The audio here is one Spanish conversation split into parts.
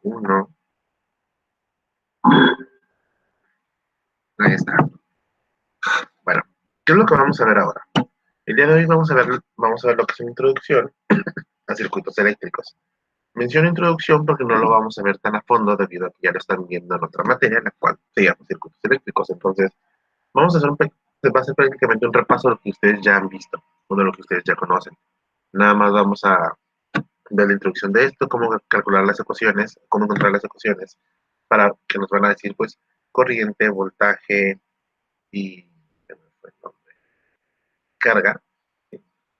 1. Ahí está. Bueno, ¿qué es lo que vamos a ver ahora? El día de hoy vamos a ver lo que es una introducción a circuitos eléctricos. Menciono introducción porque no lo vamos a ver tan a fondo debido a que ya lo están viendo en otra materia, la cual se llama circuitos eléctricos. Entonces, vamos a hacer va a ser prácticamente un repaso de lo que ustedes ya han visto o de lo que ustedes ya conocen. Nada más vamos a ver la introducción de esto, cómo calcular las ecuaciones, cómo encontrar las ecuaciones, para que nos van a decir, pues, corriente, voltaje y carga,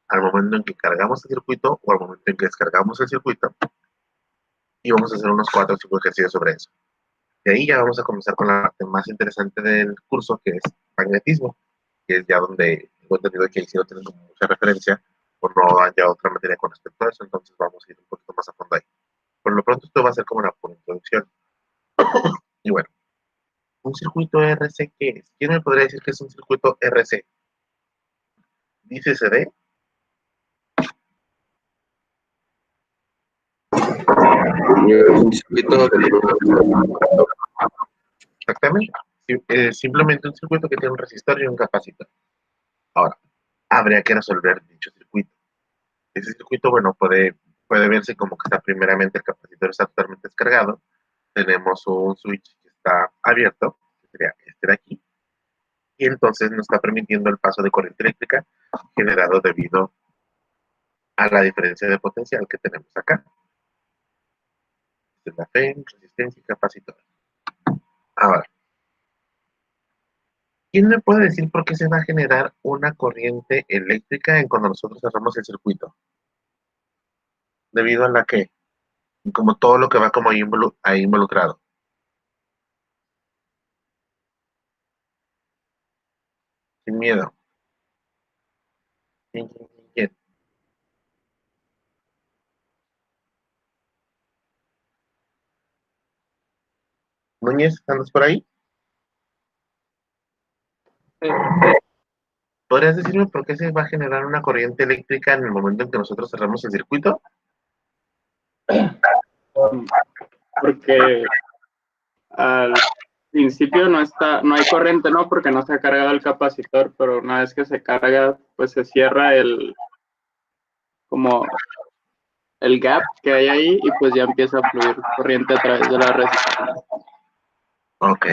al momento en que cargamos el circuito o al momento en que descargamos el circuito, y vamos a hacer unos 4 o 5 ejercicios sobre eso. De ahí ya vamos a comenzar con la parte más interesante del curso, que es magnetismo, que es ya donde tengo entendido que ahí sí no tienen como mucha referencia, o no haya otra materia con respecto a eso, entonces vamos a ir un poquito más a fondo ahí. Por lo pronto esto va a ser como una pura introducción. Y bueno, un circuito RC, ¿qué es? ¿Quién me podría decir que es un circuito RC? Dícese de un circuito exactamente, simplemente un circuito que tiene un resistor y un capacitor. Ahora, habría que resolver dicho circuito. Ese circuito, bueno, puede verse como que está primeramente el capacitor está totalmente descargado. Tenemos un switch que está abierto, que sería este de aquí, y entonces nos está permitiendo el paso de corriente eléctrica generado debido a la diferencia de potencial que tenemos acá. Esta es la FEM, resistencia y capacitor. Ahora, ¿quién me puede decir por qué se va a generar una corriente eléctrica en cuando nosotros cerramos el circuito? Debido a la que, como todo lo que va como ahí involucrado. Sin miedo. ¿Quién, quién, quién, quién? Núñez, ¿andas por ahí? ¿Podrías decirme por qué se va a generar una corriente eléctrica en el momento en que nosotros cerramos el circuito? Porque al principio no hay corriente, ¿no? Porque no se ha cargado el capacitor, pero una vez que se carga, pues se cierra como el gap que hay ahí y pues ya empieza a fluir corriente a través de la resistencia. Ok,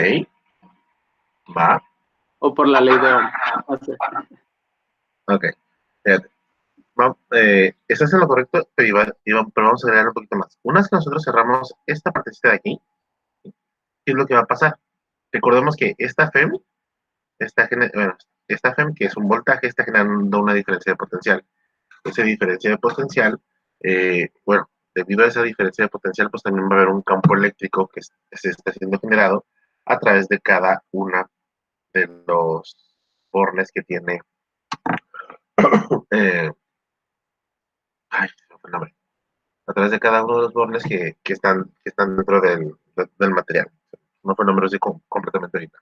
va, O por la ley de Ohm. No sé. ok. Fíjate. Estás en lo correcto, pero vamos a agregar un poquito más. Una vez que nosotros cerramos esta partecita de aquí, ¿qué es lo que va a pasar? Recordemos que esta FEM, que es un voltaje, está generando una diferencia de potencial. Esa diferencia de potencial, bueno, debido a esa diferencia de potencial, pues también va a haber un campo eléctrico que se está siendo generado a través de cada una de los bornes que tiene. eh, ay, no fue el nombre. A través de cada uno de los bornes que están dentro del material. No fue el nombre así completamente ahorita.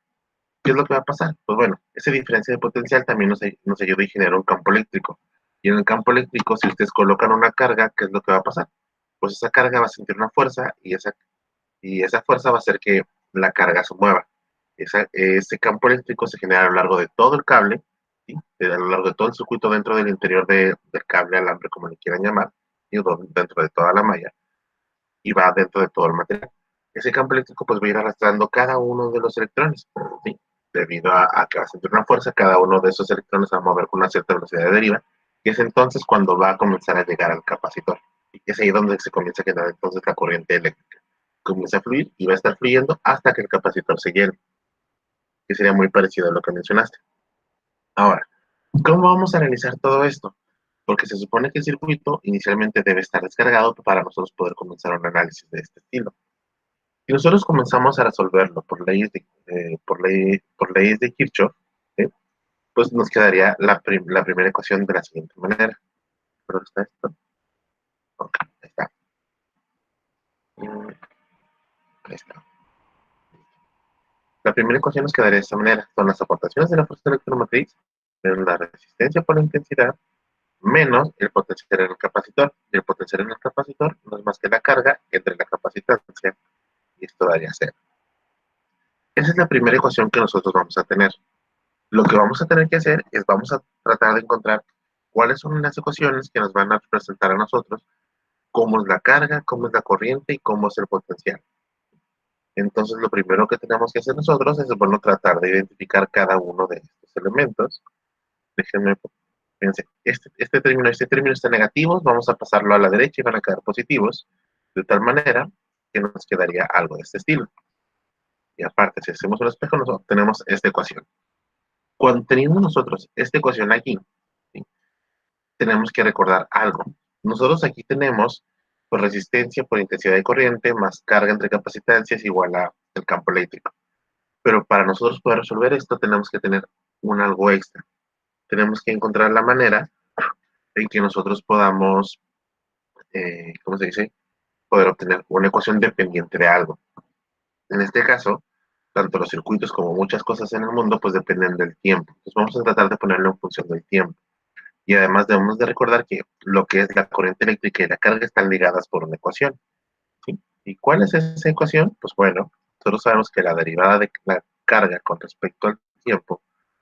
¿Qué es lo que va a pasar? Pues bueno, esa diferencia de potencial también nos ayuda y genera un campo eléctrico. Y en el campo eléctrico, si ustedes colocan una carga, ¿qué es lo que va a pasar? Pues esa carga va a sentir una fuerza y esa fuerza va a hacer que la carga se mueva. Ese campo eléctrico se genera a lo largo de todo el cable, ¿sí? A lo largo de todo el circuito dentro del interior del cable, alambre, como le quieran llamar, y dentro de toda la malla, y va dentro de todo el material. Ese campo eléctrico pues va a ir arrastrando cada uno de los electrones, ¿sí? Debido a que va a sentir una fuerza, cada uno de esos electrones va a mover con una cierta velocidad de deriva, y es entonces cuando va a comenzar a llegar al capacitor. Y es ahí donde se comienza a generar entonces la corriente eléctrica. Comienza a fluir y va a estar fluyendo hasta que el capacitor se llene, que sería muy parecido a lo que mencionaste. Ahora, ¿cómo vamos a realizar todo esto? Porque se supone que el circuito inicialmente debe estar descargado para nosotros poder comenzar un análisis de este estilo. Si nosotros comenzamos a resolverlo por leyes de Kirchhoff, ¿sí? Pues nos quedaría la primera ecuación de la siguiente manera. ¿Pero está esto? Ok, ahí está. Ahí está. La primera ecuación nos quedaría de esta manera. Son las aportaciones de la fuerza electromotriz menos la resistencia por la intensidad menos el potencial en el capacitor. Y el potencial en el capacitor no es más que la carga entre la capacitancia, y esto daría 0. Esa es la primera ecuación que nosotros vamos a tener. Lo que vamos a tener que hacer es vamos a tratar de encontrar cuáles son las ecuaciones que nos van a representar a nosotros cómo es la carga, cómo es la corriente y cómo es el potencial. Entonces, lo primero que tenemos que hacer nosotros es, bueno, tratar de identificar cada uno de estos elementos. Déjenme, fíjense, este término está negativo, vamos a pasarlo a la derecha y van a quedar positivos, de tal manera que nos quedaría algo de este estilo. Y aparte, si hacemos un espejo, nos obtenemos esta ecuación. Cuando tenemos nosotros esta ecuación aquí, ¿sí?, tenemos que recordar algo. Nosotros aquí tenemos pues, resistencia por intensidad de corriente más carga entre capacitancias igual a el campo eléctrico. Pero para nosotros poder resolver esto tenemos que tener un algo extra. Tenemos que encontrar la manera en que nosotros podamos, ¿cómo se dice?, poder obtener una ecuación dependiente de algo. En este caso, tanto los circuitos como muchas cosas en el mundo pues dependen del tiempo. Entonces vamos a tratar de ponerlo en función del tiempo. Y además debemos de recordar que lo que es la corriente eléctrica y la carga están ligadas por una ecuación, ¿sí? ¿Y cuál es esa ecuación? Pues bueno, nosotros sabemos que la derivada de la carga con respecto al tiempo,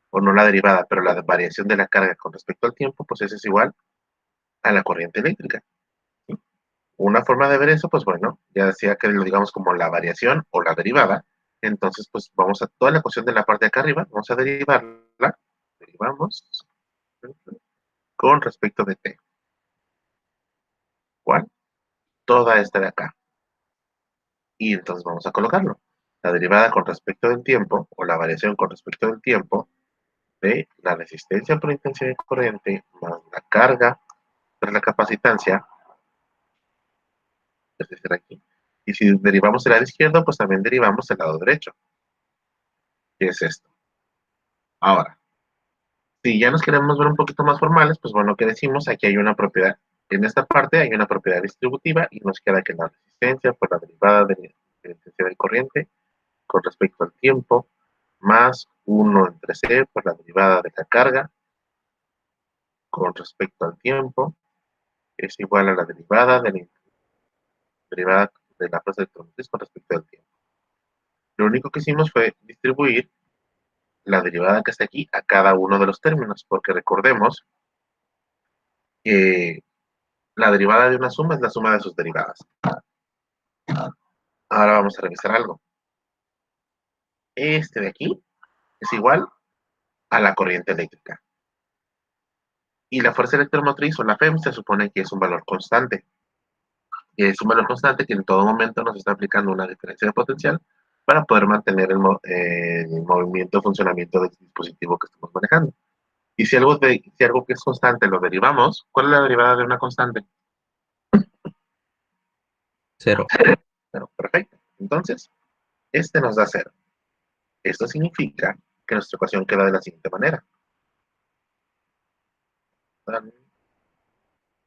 o no la derivada, pero la variación de la carga con respecto al tiempo, pues eso es igual a la corriente eléctrica, ¿sí? Una forma de ver eso, pues bueno, ya decía que lo digamos como la variación o la derivada. Entonces, pues vamos a toda la ecuación de la parte de acá arriba, vamos a derivarla, derivamos con respecto de t. ¿Cuál? Toda esta de acá. Y entonces vamos a colocarlo. La derivada con respecto del tiempo, o la variación con respecto del tiempo, de la resistencia por intensidad de corriente más la carga por la capacitancia, es decir, aquí. Y si derivamos el lado izquierdo, pues también derivamos el lado derecho, que es esto. Ahora, si ya nos queremos ver un poquito más formales, pues bueno, ¿qué decimos? Aquí hay una propiedad. En esta parte hay una propiedad distributiva y nos queda que la resistencia por la derivada de la intensidad de corriente con respecto al tiempo, más 1 entre C por la derivada de la carga con respecto al tiempo, es igual a la derivada de la fuerza electromotriz con respecto al tiempo. Lo único que hicimos fue distribuir la derivada que está aquí a cada uno de los términos, porque recordemos que la derivada de una suma es la suma de sus derivadas. Ahora vamos a revisar algo. Este de aquí es igual a la corriente eléctrica. Y la fuerza electromotriz o la FEM se supone que es un valor constante. Y es un valor constante que en todo momento nos está aplicando una diferencia de potencial para poder mantener el movimiento o funcionamiento del dispositivo que estamos manejando. Y si algo que es constante lo derivamos, ¿cuál es la derivada de una constante? 0. Bueno, perfecto. Entonces, este nos da 0. Esto significa que nuestra ecuación queda de la siguiente manera.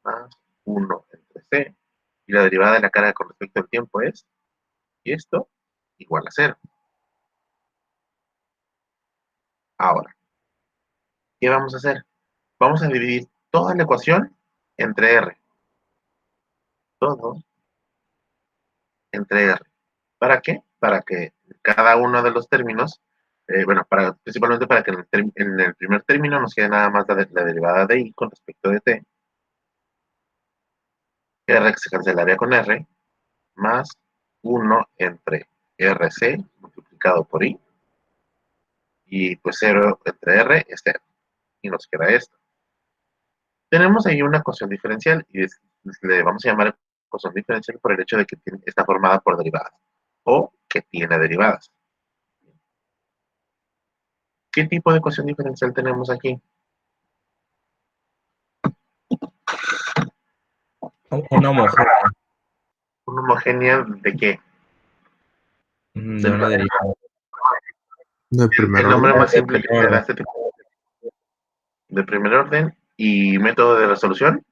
Más 1 entre C. Y la derivada de la carga con respecto al tiempo es, y esto, igual a 0. Ahora, ¿qué vamos a hacer? Vamos a dividir toda la ecuación entre R. Todo entre R. ¿Para qué? Para que cada uno de los términos, bueno, principalmente para que en el primer término nos quede nada más la derivada de I con respecto de T. R que se cancelaría con R, más 1 entre RC multiplicado por I. Y pues 0 entre R es 0. Y nos queda esto. Tenemos ahí una ecuación diferencial y le vamos a llamar ecuación diferencial por el hecho de que está formada por derivadas o que tiene derivadas. ¿Qué tipo de ecuación diferencial tenemos aquí? Una homogénea ¿Una homogénea de qué? de una derivada. De primer El nombre orden. más simple que te da este tipo de primer orden y método de resolución.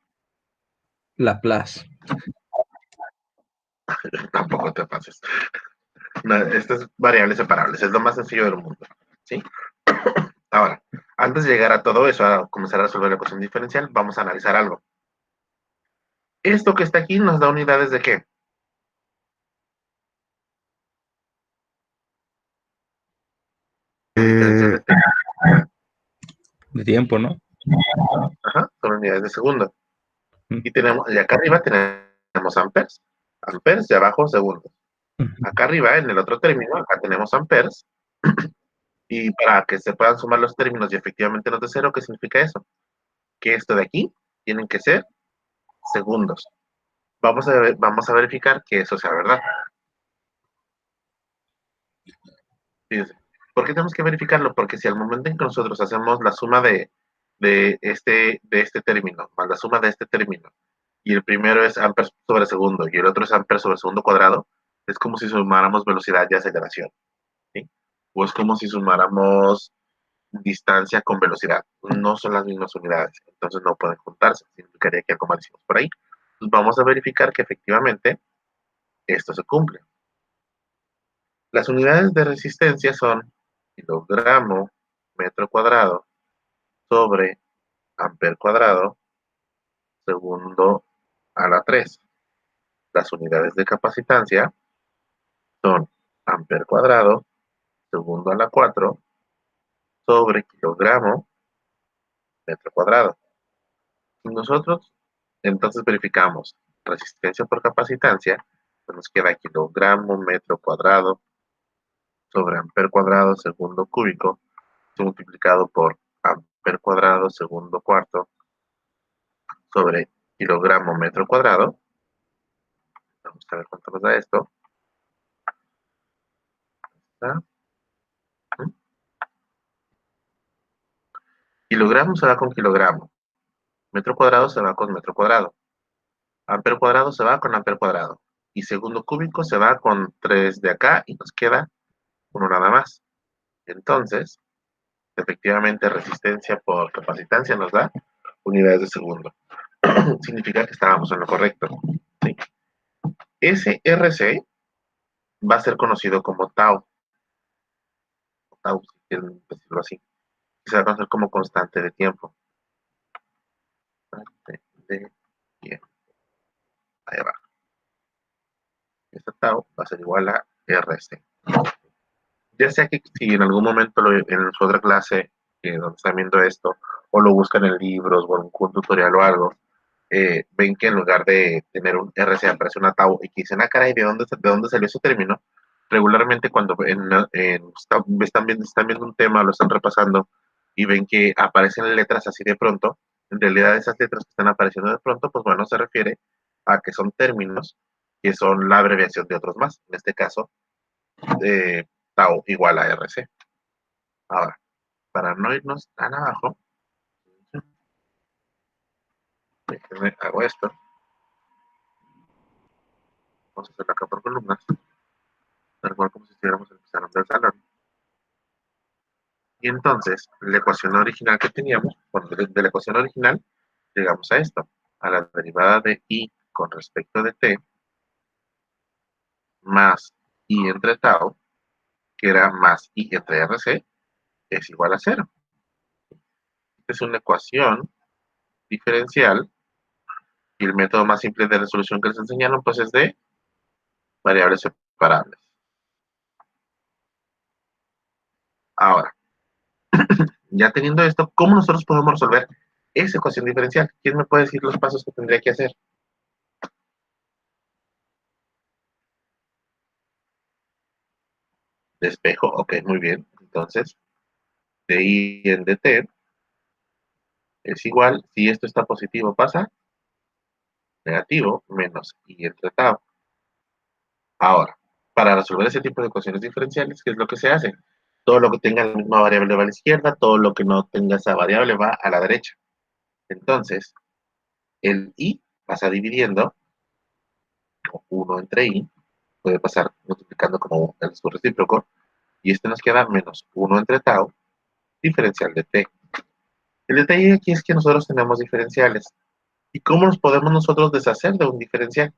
Laplace. Tampoco te pases. No, estas variables separables es lo más sencillo del mundo, ¿sí? Ahora, Antes de llegar a todo eso, a comenzar a resolver la ecuación diferencial, vamos a analizar algo. Esto que está aquí nos da unidades de ¿qué? Eh, De tiempo, ¿no? Ajá, son unidades de segundo. Mm. Y tenemos, y acá arriba tenemos amperes. Amperes y abajo segundos. Acá arriba, en el otro término, acá tenemos amperes. Y para que se puedan sumar los términos y efectivamente nos dé cero, ¿qué significa eso? Que esto de aquí tienen que ser segundos. Vamos a verificar que eso sea verdad. Fíjense. ¿Por qué tenemos que verificarlo? Porque si al momento en que nosotros hacemos la suma de este término, más la suma de este término, y el primero es amperes sobre segundo y el otro es amperes sobre segundo cuadrado, es como si sumáramos velocidad y aceleración, ¿sí? O es como si sumáramos distancia con velocidad. No son las mismas unidades, entonces no pueden juntarse. Significaría que algo mal hicimos por ahí. Entonces vamos a verificar que efectivamente esto se cumple. Las unidades de resistencia son kilogramo metro cuadrado sobre amper cuadrado segundo a la 3. Las unidades de capacitancia son amper cuadrado segundo a la 4 sobre kilogramo metro cuadrado. Si nosotros entonces verificamos resistencia por capacitancia, pues nos queda kilogramo metro cuadrado sobre amper cuadrado segundo cúbico multiplicado por amper cuadrado segundo cuarto sobre kilogramo metro cuadrado. Vamos a ver cuánto nos da esto. ¿Ah? Kilogramo se va con kilogramo. Metro cuadrado se va con metro cuadrado. Amper cuadrado se va con amper cuadrado. Y segundo cúbico se va con 3 de acá y nos queda uno nada más. Entonces, efectivamente, resistencia por capacitancia nos da unidades de segundo. Significa que estábamos en lo correcto. ¿Sí? Ese RC va a ser conocido como tau. Tau, si quieren decirlo así. Se va a conocer como constante de tiempo. Constante de tiempo. Ahí va. Esta tau va a ser igual a RC. Ya sea que si en algún momento en su otra clase, donde están viendo esto, o lo buscan en libros o en un tutorial o algo, ven que en lugar de tener un RC aparece una tau y que dicen, ah, caray, ¿de dónde salió ese término? Regularmente cuando están viendo un tema, lo están repasando y ven que aparecen letras así de pronto, en realidad esas letras que están apareciendo de pronto, pues bueno, se refiere a que son términos que son la abreviación de otros más. En este caso, tau igual a RC. Ahora, para no irnos tan abajo, déjenme, hago esto. Vamos a hacerlo acá por columnas, tal cual como si estuviéramos en el pizarrón del salón. Y entonces, la ecuación original que teníamos, bueno, de la ecuación original, llegamos a esto, a la derivada de i con respecto de t, más i entre tau, que era más i entre rc, es igual a 0. Esta es una ecuación diferencial, y el método más simple de resolución que les enseñaron, pues es de variables separables. Ahora, ya teniendo esto, ¿cómo nosotros podemos resolver esa ecuación diferencial? ¿Quién me puede decir los pasos que tendría que hacer? Despejo, ok, muy bien. Entonces, de i en dt es igual, si esto está positivo pasa, negativo, menos i entre tau. Ahora, para resolver ese tipo de ecuaciones diferenciales, ¿qué es lo que se hace? Todo lo que tenga la misma variable va a la izquierda, todo lo que no tenga esa variable va a la derecha. Entonces, el i pasa dividiendo, 1 entre i, puede pasar multiplicando como su recíproco, y este nos queda menos 1 entre tau, diferencial de t. El detalle aquí es que nosotros tenemos diferenciales. ¿Y cómo nos podemos nosotros deshacer de un diferencial?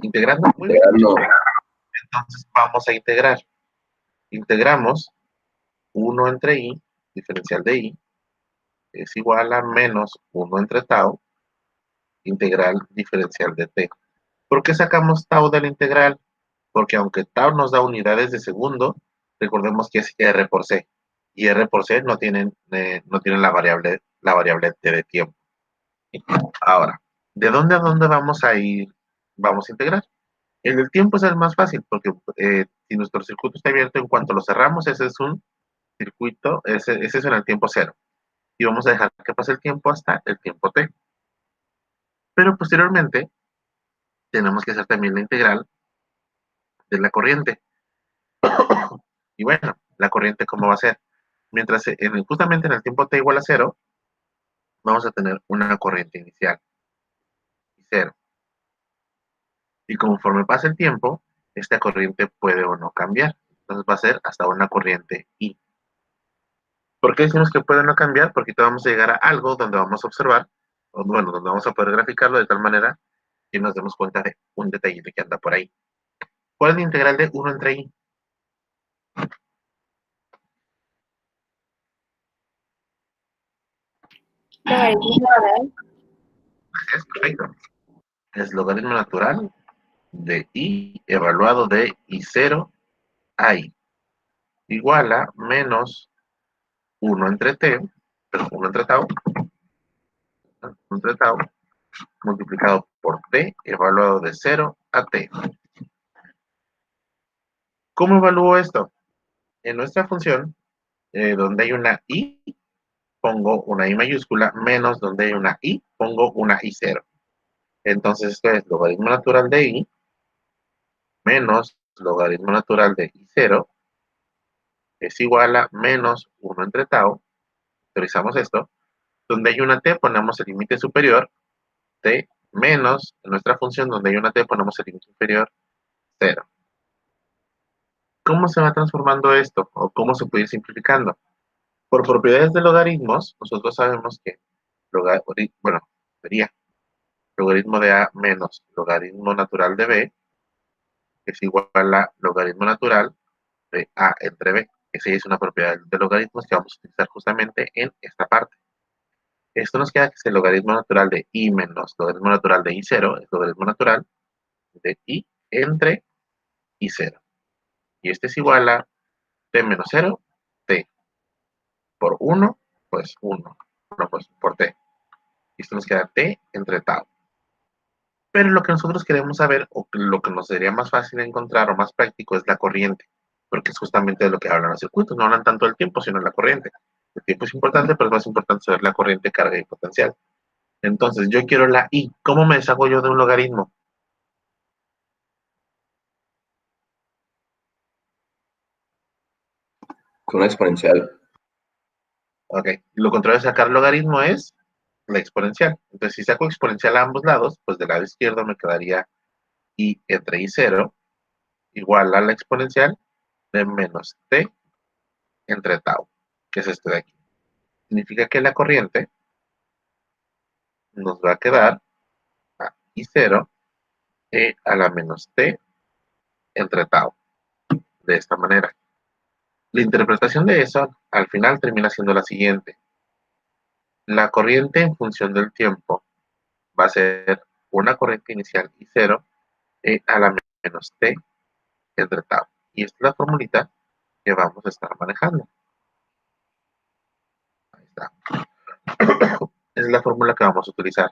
Integrando. Muy bien. Entonces vamos a integrar. integramos 1 entre i, diferencial de i, es igual a menos 1 entre tau, integral diferencial de t. ¿Por qué sacamos tau de la integral? Porque aunque tau nos da unidades de segundo, recordemos que es r por c. Y r por c no tienen la variable t de tiempo. Ahora, ¿de dónde a dónde vamos a ir? Vamos a integrar. El del tiempo es el más fácil, porque si nuestro circuito está abierto, en cuanto lo cerramos, ese es un circuito, ese es en el tiempo cero. Y vamos a dejar que pase el tiempo hasta el tiempo t. Pero posteriormente, tenemos que hacer también la integral de la corriente. Y bueno, la corriente, ¿cómo va a ser? Mientras justamente en el tiempo t igual a 0, vamos a tener una corriente inicial, 0. Y conforme pasa el tiempo, esta corriente puede o no cambiar. Entonces va a ser hasta una corriente I. ¿Por qué decimos que puede no cambiar? Porque ahorita vamos a llegar a algo donde vamos a observar, o bueno, donde vamos a poder graficarlo de tal manera que nos demos cuenta de un detallito que anda por ahí. ¿Cuál es la integral de 1 entre I? Logaritmo natural. Es perfecto. Es logaritmo natural de I evaluado de I0 a I. Igual a menos 1 entre t, pero 1 entre tau, multiplicado por t, evaluado de 0 a t. ¿Cómo evalúo esto? En nuestra función, donde hay una i, pongo una i mayúscula, menos donde hay una i, pongo una i0. Entonces esto es logaritmo natural de i, menos logaritmo natural de i0, es igual a menos 1 entre tau, utilizamos esto, donde hay una t ponemos el límite superior, t, menos, en nuestra función donde hay una t ponemos el límite inferior, 0. ¿Cómo se va transformando esto? ¿O cómo se puede ir simplificando? Por propiedades de logaritmos, nosotros sabemos que, sería logaritmo de a menos logaritmo natural de b es igual a logaritmo natural de a entre b. Esa es una propiedad de logaritmos que vamos a utilizar justamente en esta parte. Esto nos queda que es el logaritmo natural de i menos logaritmo natural de i0, es logaritmo natural de i entre i0. Y este es igual a t menos 0, t por 1, pues 1. 1 pues por t. Y esto nos queda t entre tau. Pero lo que nosotros queremos saber, o lo que nos sería más fácil de encontrar o más práctico, es la corriente. Porque es justamente de lo que hablan los circuitos. No hablan tanto del tiempo, sino de la corriente. El tiempo es importante, pero es más importante saber la corriente, carga y potencial. Entonces, yo quiero la I. ¿Cómo me deshago yo de un logaritmo? Con una exponencial. Ok. Lo contrario de sacar logaritmo es la exponencial. Entonces, si saco exponencial a ambos lados, pues del lado izquierdo me quedaría I entre I0 igual a la exponencial de menos T entre tau, que es este de aquí. Significa que la corriente nos va a quedar a I0 e a la menos T entre tau. De esta manera. La interpretación de eso al final termina siendo la siguiente. La corriente en función del tiempo va a ser una corriente inicial I0 e a la menos T entre tau. Y esta es la formulita que vamos a estar manejando. Ahí está. Es la fórmula que vamos a utilizar.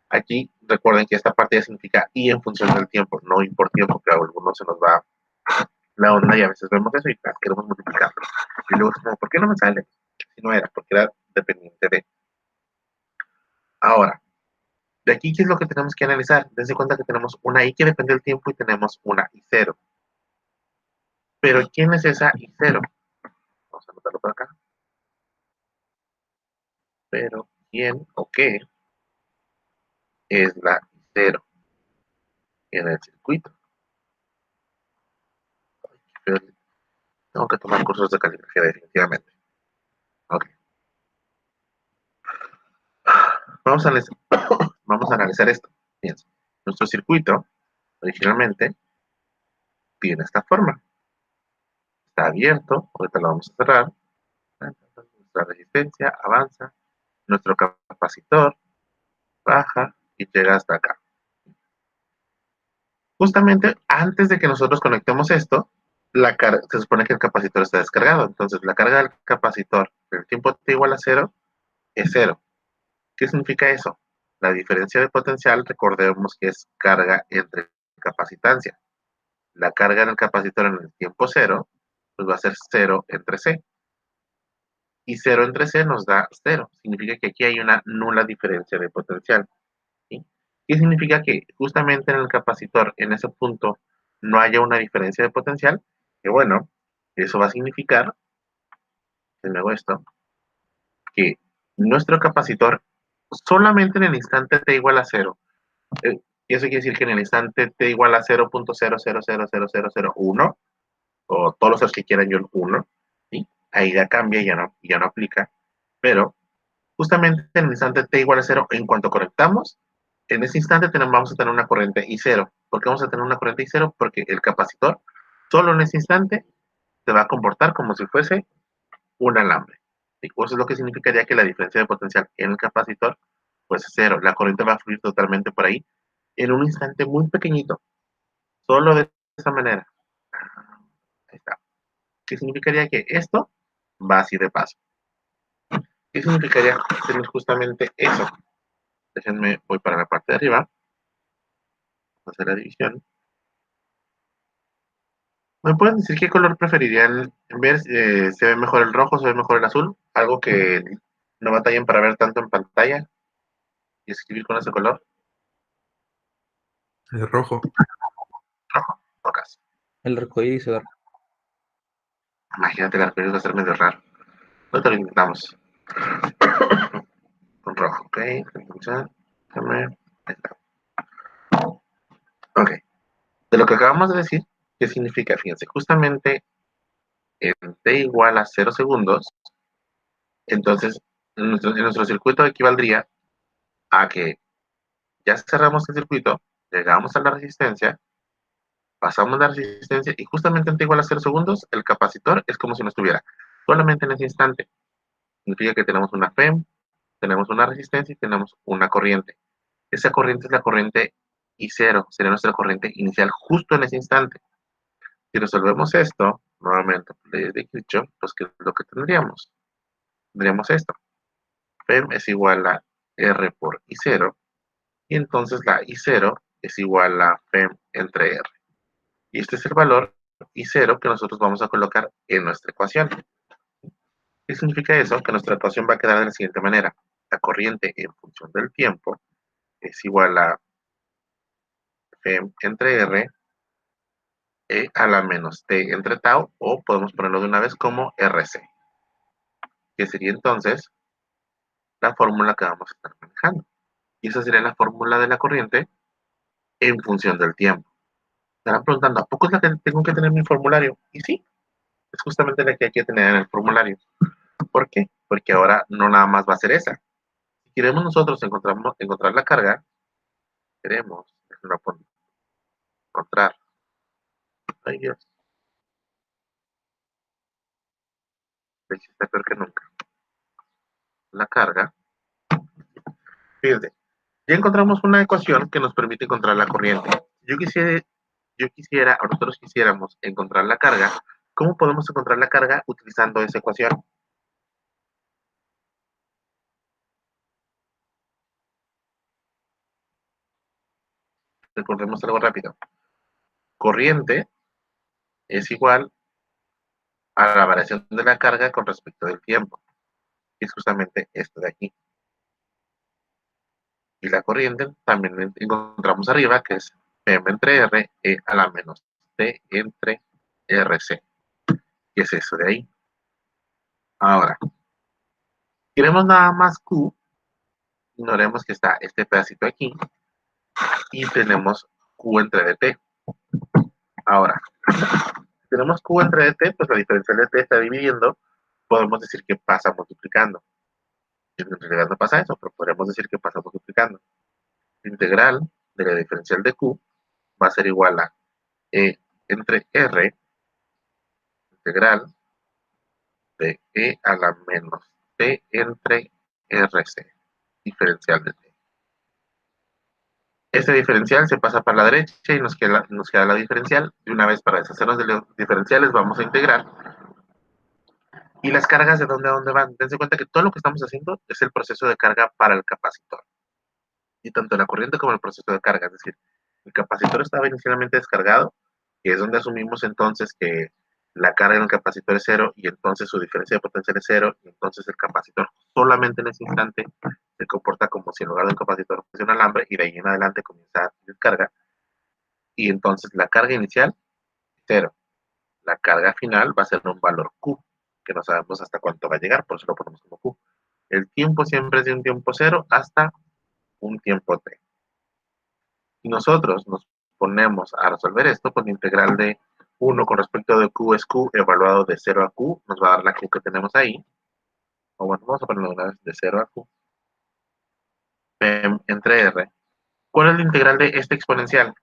Aquí recuerden que esta parte ya significa I en función del tiempo, no I por tiempo, que a algunos se nos va la onda y a veces vemos eso y queremos multiplicarlo. Y luego es como, ¿por qué no me sale? Si no era, porque era dependiente de. Ahora, de aquí, ¿qué es lo que tenemos que analizar? Dense cuenta que tenemos una I que depende del tiempo y tenemos una I0. Pero, ¿quién es esa I0? Vamos a anotarlo por acá. Pero, ¿quién o qué es la I0 en el circuito? Tengo que tomar cursos de caligrafía definitivamente. Ok. Vamos a analizar esto. Fíjense. Nuestro circuito originalmente tiene esta forma. está abierto, ahorita lo vamos a cerrar. Nuestra resistencia avanza, nuestro capacitor baja y llega hasta acá. Justamente antes de que nosotros conectemos esto, se supone que el capacitor está descargado. Entonces, la carga del capacitor en el tiempo t igual a 0 es 0. ¿Qué significa eso? La diferencia de potencial, recordemos que es carga entre capacitancia. La carga en el capacitor en el tiempo 0, pues va a ser 0 entre C. Y 0 entre C nos da 0. Significa que aquí hay una nula diferencia de potencial. ¿Sí? ¿Qué significa? Que justamente en el capacitor, en ese punto, no haya una diferencia de potencial. Que bueno, eso va a significar, si me hago esto, que nuestro capacitor solamente en el instante t igual a 0, y eso quiere decir que en el instante t igual a 0.0000001, o todos los ceros que quieran yo el 1, ¿sí? Ahí ya cambia y ya no aplica, pero justamente en el instante t igual a 0, en cuanto conectamos, en ese instante vamos a tener una corriente I0. ¿Por qué vamos a tener una corriente I0? Porque el capacitor, solo en ese instante, se va a comportar como si fuese un alambre. ¿Sí? Eso es lo que significaría que la diferencia de potencial en el capacitor, pues es 0. La corriente va a fluir totalmente por ahí, en un instante muy pequeñito, solo de esa manera. Ahí está. ¿Qué significaría? Que esto va así de paso. ¿Qué significaría tener justamente eso? Déjenme, voy para la parte de arriba, hacer la división. ¿Me pueden decir qué color preferirían ver? ¿Se ve mejor el rojo, se ve mejor el azul? Algo que no batallen para ver tanto en pantalla y escribir con ese color. El rojo. Rojo, tocas. El arcoíris, Eduardo. Imagínate, el arcoíris va a ser medio raro. Ahorita lo intentamos. Con rojo, ok. Ahí está. Ok. De lo que acabamos de decir, ¿qué significa? Fíjense, justamente en t igual a 0 segundos, entonces en nuestro circuito equivaldría a que ya cerramos el circuito, llegamos a la resistencia, pasamos la resistencia y justamente en t igual a 0 segundos, el capacitor es como si no estuviera. Solamente en ese instante. Significa que tenemos una FEM, tenemos una resistencia y tenemos una corriente. Esa corriente es la corriente I0, sería nuestra corriente inicial justo en ese instante. Si resolvemos esto, nuevamente, ley de Kirchhoff, pues ¿qué es lo que tendríamos? Tendríamos esto. FEM es igual a R por I0, y entonces la I0 es igual a FEM entre R. Y este es el valor I0 que nosotros vamos a colocar en nuestra ecuación. ¿Qué significa eso? Que nuestra ecuación va a quedar de la siguiente manera. La corriente en función del tiempo es igual a FEM entre R a la menos T entre tau, o podemos ponerlo de una vez como RC, que sería entonces la fórmula que vamos a estar manejando. Y esa sería la fórmula de la corriente en función del tiempo. Estarán preguntando, ¿a poco es la que tengo que tener en mi formulario? Y sí, es justamente la que hay que tener en el formulario. ¿Por qué? Porque ahora no nada más va a ser esa. Si queremos nosotros encontrar la carga, queremos encontrar, ay Dios, está peor que nunca, la carga. Fíjense, ya encontramos una ecuación que nos permite encontrar la corriente. Yo quisiera, o nosotros quisiéramos encontrar la carga. ¿Cómo podemos encontrar la carga utilizando esa ecuación? Recordemos algo rápido. Corriente es igual a la variación de la carga con respecto del tiempo, que es justamente esto de aquí. Y la corriente también encontramos arriba, que es M entre R e a la menos T entre RC, que es eso de ahí. Ahora, queremos nada más Q, ignoremos que está este pedacito aquí, y tenemos Q entre dt. Ahora, si tenemos Q entre dt, pues la diferencial de t está dividiendo, podemos decir que pasa multiplicando. En realidad no pasa eso, pero podríamos decir que pasa multiplicando. La integral de la diferencial de Q va a ser igual a E entre R integral de E a la menos T entre RC, diferencial de T. Este diferencial se pasa para la derecha y nos queda la diferencial. De una vez, para deshacernos de los diferenciales, vamos a integrar. ¿Y las cargas de dónde a dónde van? Dense cuenta que todo lo que estamos haciendo es el proceso de carga para el capacitor. Y tanto la corriente como el proceso de carga. Es decir, el capacitor estaba inicialmente descargado, que es donde asumimos entonces que la carga en el capacitor es cero, y entonces su diferencia de potencial es cero, y entonces el capacitor solamente en ese instante se comporta como si en lugar de un capacitor fuese un alambre, y de ahí en adelante comienza a descarga. Y entonces la carga inicial, cero. La carga final va a ser un valor Q, que no sabemos hasta cuánto va a llegar, por eso lo ponemos como Q. El tiempo siempre es de un tiempo cero hasta un tiempo T. Y nosotros nos ponemos a resolver esto con la integral de 1 con respecto de Q es Q, evaluado de 0 a Q, nos va a dar la Q que tenemos ahí. O bueno, vamos a ponerlo una vez de 0 a Q. Entre R. ¿Cuál es la integral de este exponencial?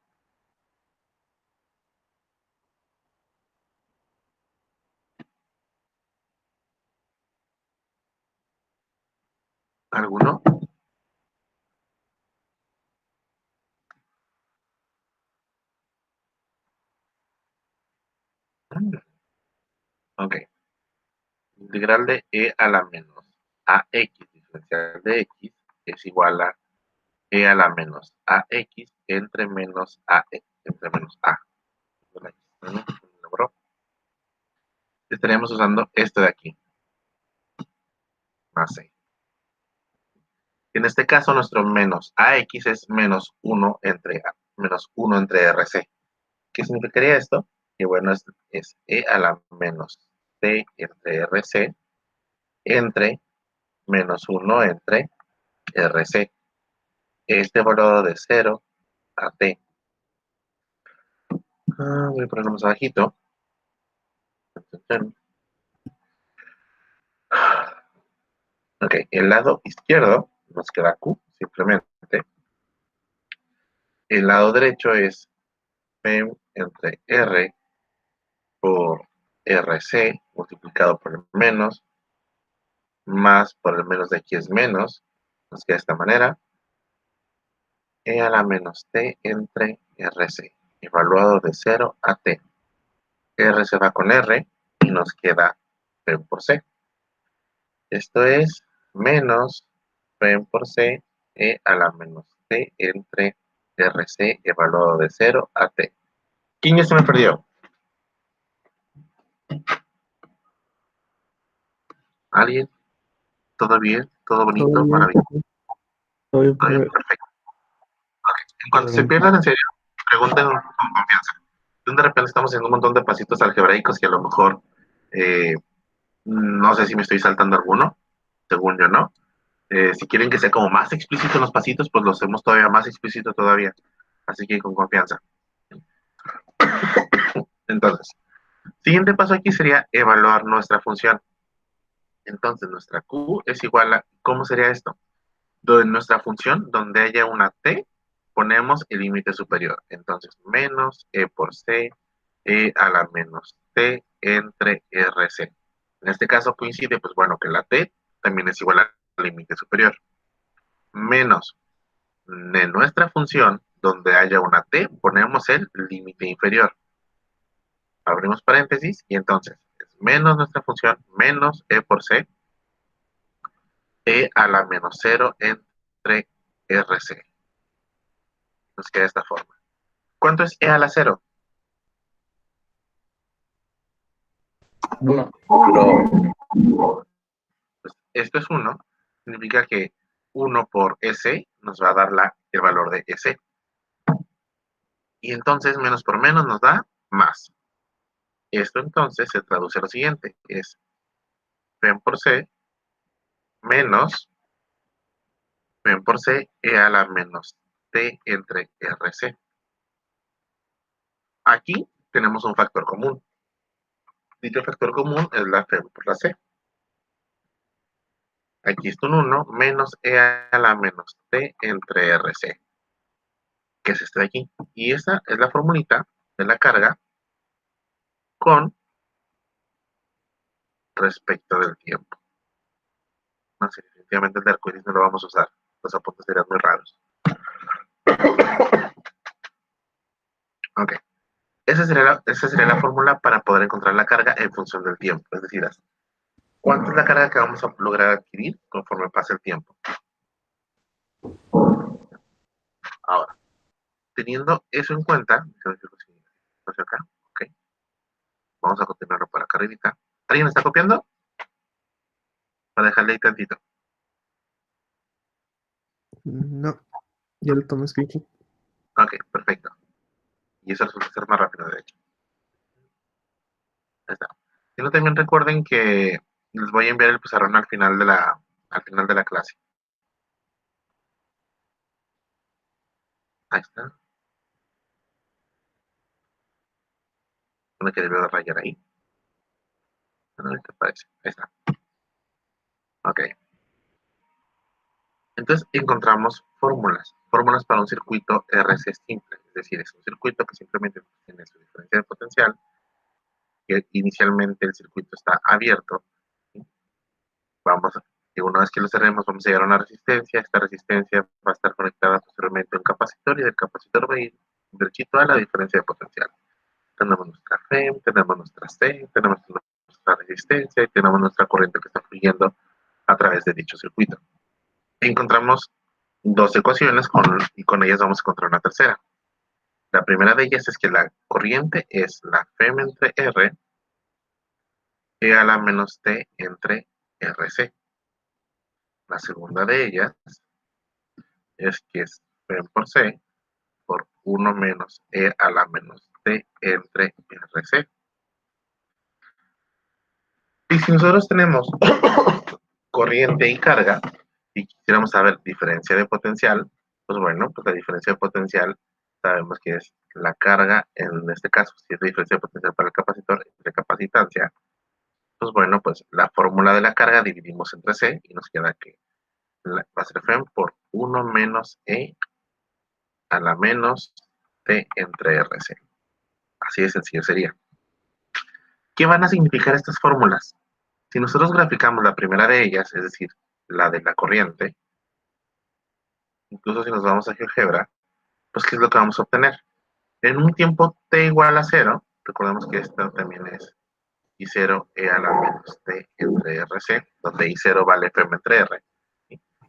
¿Alguno? Ok. Integral de E a la menos AX diferencial de X es igual a E a la menos AX entre menos A. Estaríamos usando esto de aquí, más C. En este caso, nuestro menos AX es menos 1 entre RC. ¿Qué significaría esto? Que bueno, es E a la menos T entre RC entre menos 1 entre RC. Este valor de 0 a T. Voy a ponerlo más abajito. Ok, el lado izquierdo nos queda Q, simplemente. El lado derecho es P entre R por RC multiplicado por el menos, más por el menos de aquí es menos, nos queda de esta manera, E a la menos T entre RC, evaluado de 0 a T. R se va con R y nos queda P por C. Esto es menos P por C, E a la menos T entre RC, evaluado de 0 a T. ¿Quién ya se me perdió? ¿Alguien? ¿Todo bien? ¿Todo bonito? Todo bien, Maravilloso. todo bien, ¿Todo bien? profe. Perfecto. En cuanto Todo se bien. pierdan, en serio, pregunten con confianza. De repente estamos haciendo un montón de pasitos algebraicos que a lo mejor no sé si me estoy saltando alguno, según yo no. Si quieren que sea como más explícito los pasitos, pues los hacemos todavía más explícito todavía. Así que con confianza. Entonces, siguiente paso aquí sería evaluar nuestra función. Entonces, nuestra Q es igual a, ¿cómo sería esto? En nuestra función, donde haya una T, ponemos el límite superior. Entonces, menos E por C, E a la menos T entre RC. En este caso coincide, pues bueno, que la T también es igual al límite superior. Menos de nuestra función, donde haya una T, ponemos el límite inferior. Abrimos paréntesis y entonces es menos nuestra función, menos E por C, E a la menos 0 entre RC. Nos queda de esta forma. ¿Cuánto es E a la 0? 1. Pues esto es 1. Significa que 1 por S nos va a dar el valor de S. Y entonces menos por menos nos da más. Esto entonces se traduce a lo siguiente. Es P por C menos P por C E a la menos T entre RC. Aquí tenemos un factor común. Dicho factor común es la P por la C. Aquí está un 1 menos E a la menos T entre RC, que es este de aquí. Y esa es la formulita de la carga con respecto del tiempo. No sé, definitivamente el de arcoíris no lo vamos a usar. Los apuntes serían muy raros. Ok. Esa sería la fórmula para poder encontrar la carga en función del tiempo. Es decir, ¿cuánta es la carga que vamos a lograr adquirir conforme pase el tiempo? Ahora, teniendo eso en cuenta, acá, ok. Vamos a continuarlo para acá arriba. ¿Alguien está copiando? Para dejarle ahí tantito. No, ya lo tomé screenshot. Ok, perfecto. Y eso resulta ser más rápido, de hecho. Ahí está. Si no, también recuerden que les voy a enviar el pizarrón al final de la clase. Ahí está. Una que debe de rayar ahí. A ver qué parece. Ahí está. Ok. Entonces encontramos fórmulas. Fórmulas para un circuito RC simple. Es decir, es un circuito que simplemente tiene su diferencia de potencial. Que inicialmente el circuito está abierto. ¿Sí? Y una vez que lo cerremos, vamos a llegar a una resistencia. Esta resistencia va a estar conectada posteriormente a un capacitor y del capacitor va a ir derechito a la diferencia de potencial. Tenemos nuestra FEM, tenemos nuestra C, tenemos nuestra resistencia y tenemos nuestra corriente que está fluyendo a través de dicho circuito. Encontramos dos ecuaciones y con ellas vamos a encontrar una tercera. La primera de ellas es que la corriente es la FEM entre R e a la menos T entre RC. La segunda de ellas es que es FEM por C por 1 menos E a la menos T entre RC. Y si nosotros tenemos corriente y carga, y quisiéramos saber diferencia de potencial, pues bueno, pues la diferencia de potencial sabemos que es la carga, en este caso, si es la diferencia de potencial para el capacitor, entre capacitancia, pues bueno, pues la fórmula de la carga dividimos entre C y nos queda que va a ser FEM por 1 menos E a la menos T entre RC. Así de sencillo sería. ¿Qué van a significar estas fórmulas? Si nosotros graficamos la primera de ellas, es decir, la de la corriente, incluso si nos vamos a GeoGebra, pues ¿qué es lo que vamos a obtener? En un tiempo t igual a 0, recordemos que esto también es I0 e a la menos t entre RC, donde I0 vale FM entre R.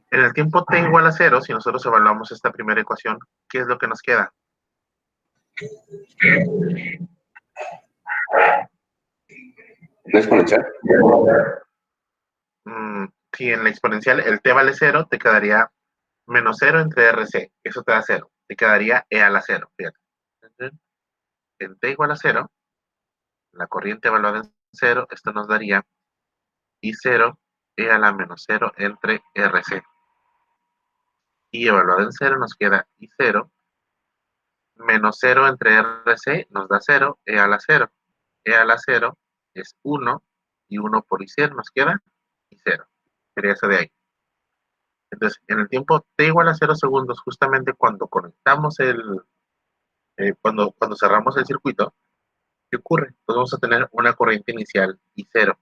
En el tiempo t igual a 0, si nosotros evaluamos esta primera ecuación, ¿qué es lo que nos queda? ¿No es exponencial? Si en la exponencial el t vale 0, te quedaría menos 0 entre RC, eso te da 0, te quedaría e a la 0, fíjate. En t igual a 0, la corriente evaluada en 0, esto nos daría I0 e a la menos 0 entre RC. Y evaluada en 0 nos queda I0 menos 0 entre RC nos da 0, e a la 0. E a la 0 es 1 y 1 por I0 nos queda I0. Sería eso de ahí. Entonces, en el tiempo t igual a 0 segundos, justamente cuando conectamos cuando cerramos el circuito, ¿qué ocurre? Pues vamos a tener una corriente inicial I0.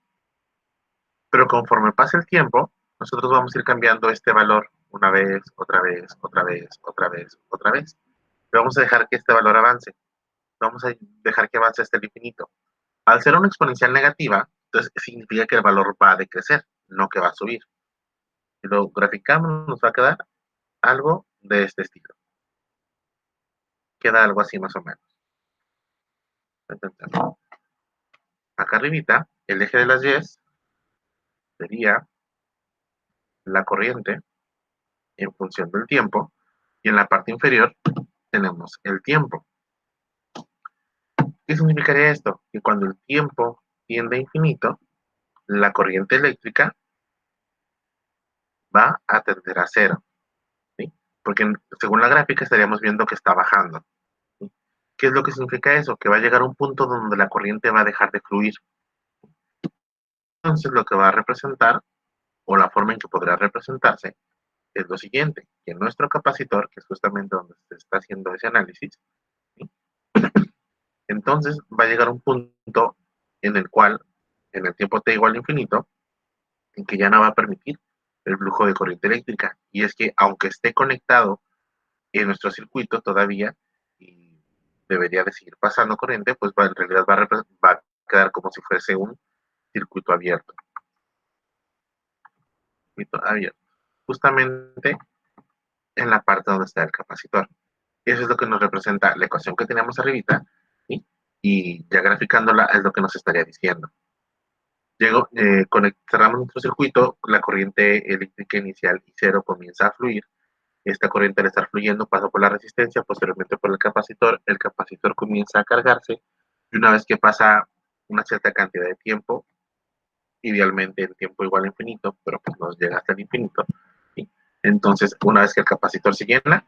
Pero conforme pasa el tiempo, nosotros vamos a ir cambiando este valor una vez, otra vez, otra vez, otra vez, otra vez. Pero vamos a dejar que este valor avance. Vamos a dejar que avance hasta el infinito. Al ser una exponencial negativa, entonces significa que el valor va a decrecer, no que va a subir. Si lo graficamos, nos va a quedar algo de este estilo. Queda algo así más o menos. Acá arribita, el eje de las Y sería la corriente en función del tiempo, y en la parte inferior tenemos el tiempo. ¿Qué significaría esto? Que cuando el tiempo tiende a infinito, la corriente eléctrica va a tender a 0, ¿sí? Porque según la gráfica estaríamos viendo que está bajando, ¿sí? ¿Qué es lo que significa eso? Que va a llegar a un punto donde la corriente va a dejar de fluir. Entonces lo que va a representar, o la forma en que podrá representarse, es lo siguiente, que nuestro capacitor, que es justamente donde se está haciendo ese análisis, ¿sí? Entonces va a llegar a un punto en el cual en el tiempo t igual a infinito, en que ya no va a permitir el flujo de corriente eléctrica. Y es que aunque esté conectado en nuestro circuito todavía y debería de seguir pasando corriente, pues en realidad va a quedar como si fuese un circuito abierto. Circuito abierto. Justamente en la parte donde está el capacitor. Y eso es lo que nos representa la ecuación que teníamos arribita, ¿sí? Y ya graficándola es lo que nos estaría diciendo. Cerramos nuestro circuito, la corriente eléctrica inicial I0 comienza a fluir. Esta corriente al estar fluyendo pasa por la resistencia, posteriormente por el capacitor comienza a cargarse, y una vez que pasa una cierta cantidad de tiempo, idealmente en tiempo igual a infinito, pero pues no llega hasta el infinito, ¿sí? Entonces una vez que el capacitor se llena,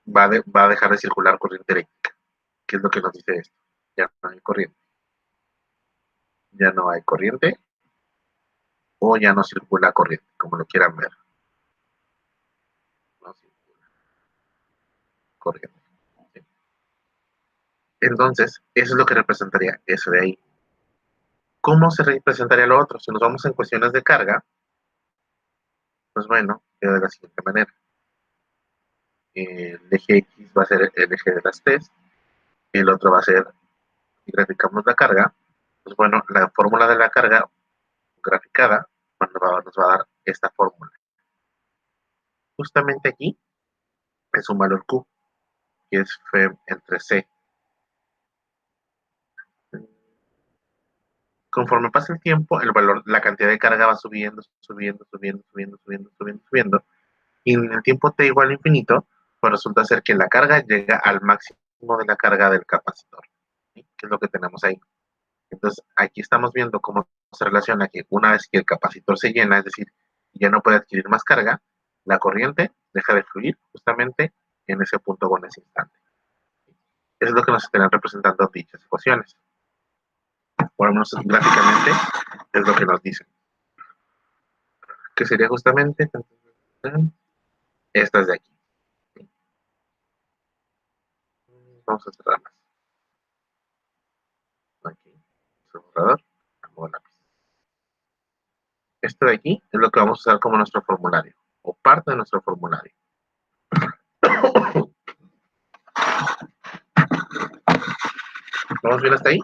va a dejar de circular corriente eléctrica. ¿Qué es lo que nos dice esto? Ya no hay corriente. Ya no hay corriente, o ya no circula corriente, como lo quieran ver. No circula corriente. ¿Sí? Entonces, eso es lo que representaría eso de ahí. ¿Cómo se representaría lo otro? Si nos vamos en cuestiones de carga, pues bueno, queda de la siguiente manera. El eje X va a ser el eje de las T's, y el otro va a ser, si graficamos la carga, pues bueno, la fórmula de la carga graficada nos va a dar esta fórmula. Justamente aquí es un valor Q, que es F entre C. Conforme pasa el tiempo, la cantidad de carga va subiendo, subiendo, subiendo, subiendo, subiendo, subiendo, subiendo. Y en el tiempo t igual a infinito, pues resulta ser que la carga llega al máximo de la carga del capacitor, ¿sí? Que es lo que tenemos ahí. Entonces, aquí estamos viendo cómo se relaciona que una vez que el capacitor se llena, es decir, ya no puede adquirir más carga, la corriente deja de fluir justamente en ese punto o en ese instante. Eso es lo que nos estarán representando dichas ecuaciones. Por lo menos gráficamente es lo que nos dicen. Que sería justamente estas de aquí. Vamos a cerrarlas. Aquí, su borrador, como lápiz. Esto de aquí es lo que vamos a usar como nuestro formulario, o parte de nuestro formulario. ¿Vamos bien hasta ahí?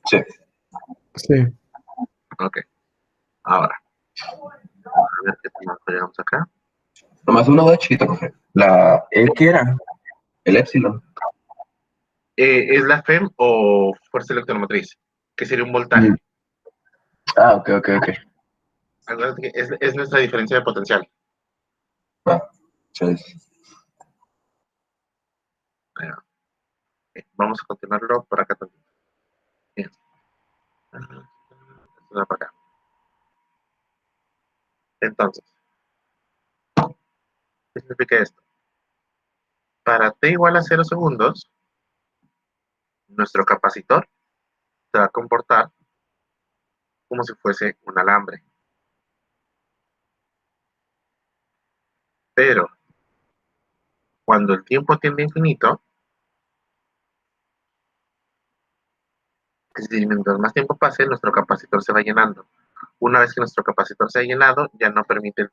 Sí. Sí. Ok. Ahora, a ver qué tenemos acá. Nomás una duda chiquita, profe. ¿El qué era? El épsilon. ¿Es la FEM o fuerza electromotriz? Que sería un voltaje. Ah, ok. Acuérdate que es nuestra diferencia de potencial. Sí. Vamos a continuarlo por acá también. Bien. Para acá. Entonces, ¿qué significa esto? Para t igual a 0 segundos, nuestro capacitor se va a comportar como si fuese un alambre. Pero, cuando el tiempo tiende a infinito, es decir, mientras más tiempo pase, nuestro capacitor se va llenando. Una vez que nuestro capacitor se ha llenado, ya no permite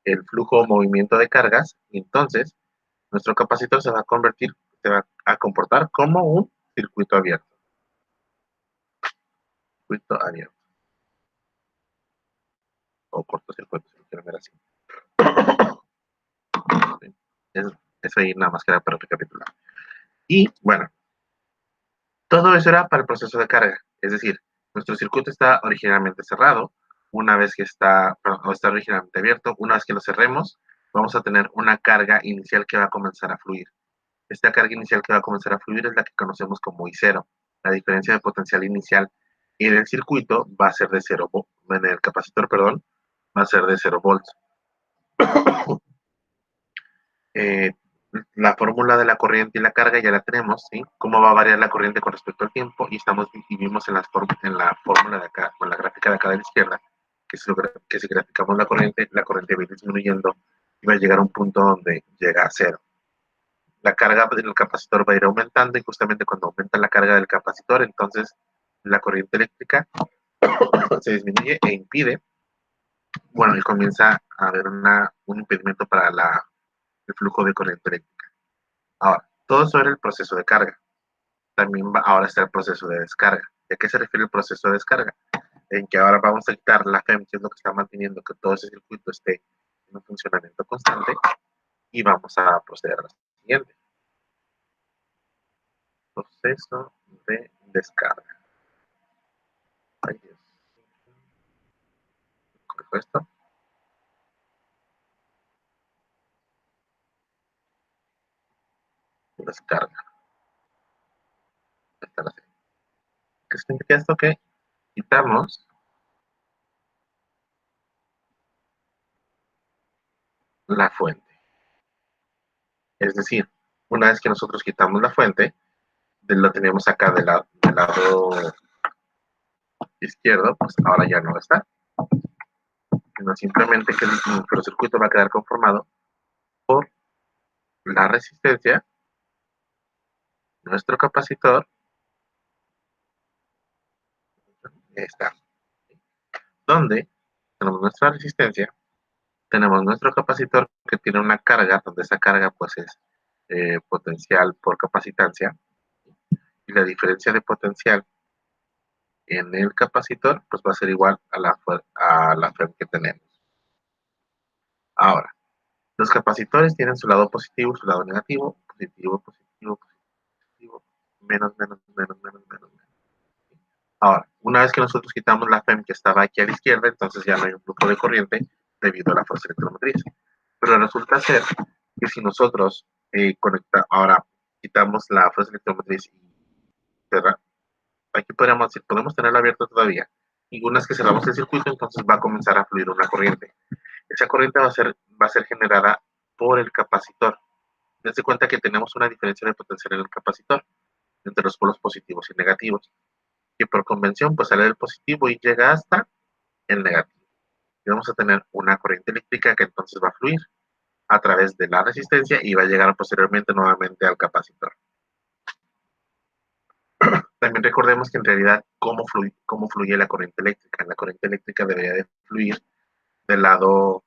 el flujo o movimiento de cargas, y entonces nuestro capacitor se va a comportar como un circuito abierto. Circuito abierto. O cortocircuito, si lo quieren ver así. Eso ahí nada más queda para recapitular. Y bueno, todo eso era para el proceso de carga. Es decir, nuestro circuito está originalmente cerrado. Una vez que está originalmente abierto, una vez que lo cerremos, vamos a tener una carga inicial que va a comenzar a fluir. Esta carga inicial que va a comenzar a fluir es la que conocemos como I0. La diferencia de potencial inicial en el circuito va a ser de 0, en el capacitor, perdón, va a ser de 0 volts. La fórmula de la corriente y la carga ya la tenemos, ¿sí? Cómo va a variar la corriente con respecto al tiempo, y vimos en la fórmula de acá, con la gráfica de acá de la izquierda, que si graficamos la corriente va a ir disminuyendo y va a llegar a un punto donde llega a 0. la carga del capacitor va a ir aumentando y justamente cuando aumenta la carga del capacitor, entonces la corriente eléctrica se disminuye e impide, bueno, y comienza a haber un impedimento para el flujo de corriente eléctrica. Ahora, todo eso era el proceso de carga. También ahora está el proceso de descarga. ¿Y a qué se refiere el proceso de descarga? En que ahora vamos a quitar la FEM, que es lo que está manteniendo que todo ese circuito esté en un funcionamiento constante, y vamos a proceder a lo siguiente. Proceso de descarga. Ay, Dios. ¿Qué fue esto? Descarga. Esta la sé. ¿Qué significa esto? Que quitamos la fuente. Es decir, una vez que nosotros quitamos la fuente, lo tenemos acá del lado izquierdo, pues ahora ya no está. Sino simplemente que el microcircuito va a quedar conformado por la resistencia, nuestro capacitor, está, donde tenemos nuestra resistencia, tenemos nuestro capacitor que tiene una carga, donde esa carga pues es potencial por capacitancia, y la diferencia de potencial en el capacitor pues va a ser igual a la FEM que tenemos. Ahora, los capacitores tienen su lado positivo, su lado negativo, positivo, positivo, positivo, menos, menos, menos, menos, menos, menos. Ahora, una vez que nosotros quitamos la FEM que estaba aquí a la izquierda, entonces ya no hay un flujo de corriente debido a la fuerza electromotriz. Pero resulta ser que si nosotros ahora quitamos la fuerza electromotriz y cerramos, aquí podríamos decir, podemos tenerla abierta todavía. Y una vez que cerramos el circuito, entonces va a comenzar a fluir una corriente. Esa corriente va a ser generada por el capacitor. Dense cuenta que tenemos una diferencia de potencial en el capacitor entre los polos positivos y negativos, que por convención pues sale del positivo y llega hasta el negativo. Y vamos a tener una corriente eléctrica que entonces va a fluir a través de la resistencia y va a llegar posteriormente nuevamente al capacitor. También recordemos que en realidad cómo fluye la corriente eléctrica. La corriente eléctrica debería de fluir del lado,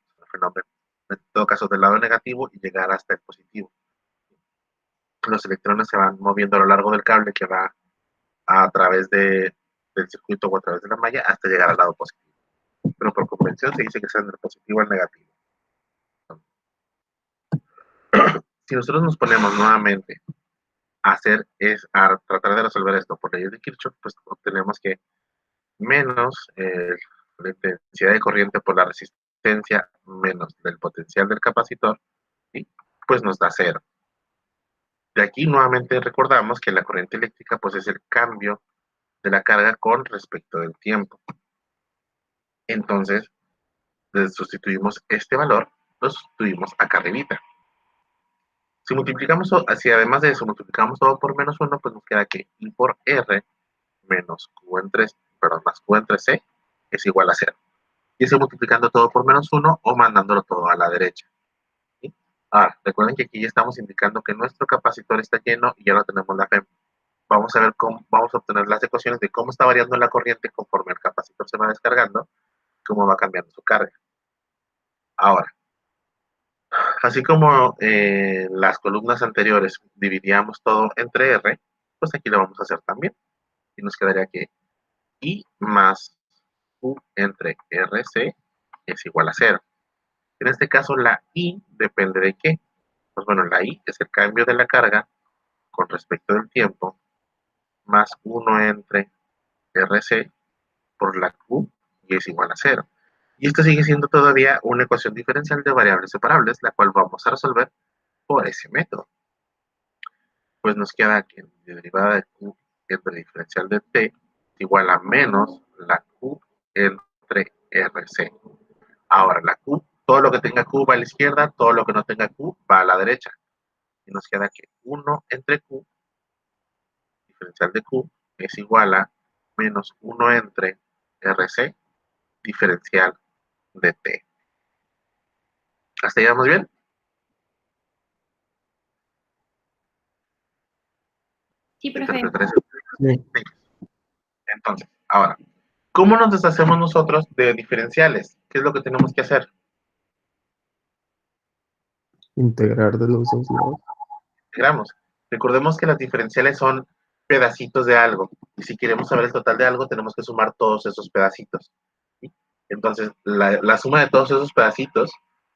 en todo caso del lado negativo y llegar hasta el positivo. Los electrones se van moviendo a lo largo del cable que va a través del circuito o a través de la malla hasta llegar al lado positivo. Pero por convención se dice que sea del positivo al negativo. Si nosotros nos ponemos nuevamente a tratar de resolver esto por leyes de Kirchhoff, pues obtenemos que menos la intensidad de corriente por la resistencia menos del potencial del capacitor, ¿sí? Pues nos da cero. De aquí nuevamente recordamos que la corriente eléctrica pues es el cambio de la carga con respecto del tiempo. Entonces, sustituimos este valor, lo sustituimos acá arribita. Si multiplicamos, si además de eso multiplicamos todo por menos 1, pues nos queda que I por R menos Q entre, más Q entre C es igual a 0. Y eso multiplicando todo por menos 1 o mandándolo todo a la derecha. ¿Sí? Ahora, recuerden que aquí ya estamos indicando que nuestro capacitor está lleno y ya no tenemos la FEM. Vamos a ver cómo vamos a obtener las ecuaciones de cómo está variando la corriente conforme el capacitor se va descargando, cómo va cambiando su carga. Ahora, así como las columnas anteriores dividíamos todo entre R, pues aquí lo vamos a hacer también. Y nos quedaría que I más Q entre RC es igual a 0. En este caso, la I depende de qué. Pues bueno, la I es el cambio de la carga con respecto del tiempo, más 1 entre RC por la Q, y es igual a 0. Y esto sigue siendo todavía una ecuación diferencial de variables separables, la cual vamos a resolver por ese método. Pues nos queda que la derivada de Q entre diferencial de T es igual a menos la Q entre RC. Ahora, la Q, todo lo que tenga Q va a la izquierda, todo lo que no tenga Q va a la derecha. Y nos queda que 1 entre Q, diferencial de Q, es igual a menos 1 entre RC, diferencial de T. ¿Hasta ahí vamos bien? Sí, profe. Interpretar eso. Sí. Entonces, ahora, ¿cómo nos deshacemos nosotros de diferenciales? ¿Qué es lo que tenemos que hacer? Integrar de los dos lados. Integramos. Recordemos que las diferenciales son pedacitos de algo. Y si queremos saber el total de algo, tenemos que sumar todos esos pedacitos. ¿Sí? Entonces, la suma de todos esos pedacitos,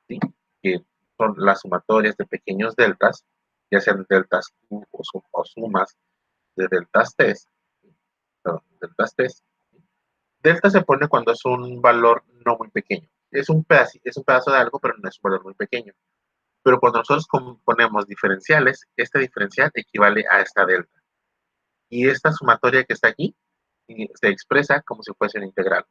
¿sí? Que son las sumatorias de pequeños deltas, ya sean deltas Q o sumas de deltas T, perdón, deltas T. Delta se pone cuando es un valor no muy pequeño. Es un pedazo de algo, pero no es un valor muy pequeño. Pero cuando nosotros ponemos diferenciales, este diferencial equivale a esta delta. Y esta sumatoria que está aquí se expresa como si fuese una integral.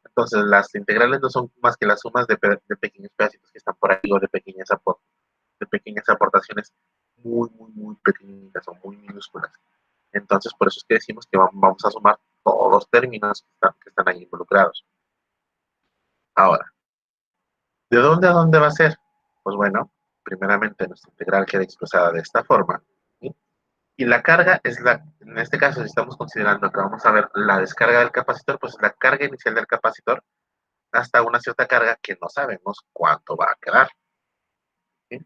Entonces, las integrales no son más que las sumas de pequeños pedacitos que están por ahí o de pequeñas aportaciones muy pequeñitas o muy minúsculas. Entonces, por eso es que decimos que vamos a sumar todos los términos que están ahí involucrados. Ahora, ¿de dónde a dónde va a ser? Pues bueno, primeramente nuestra integral queda expresada de esta forma, ¿sí? Y la carga es en este caso, si estamos considerando que vamos a ver la descarga del capacitor, pues es la carga inicial del capacitor hasta una cierta carga que no sabemos cuánto va a quedar, ¿sí?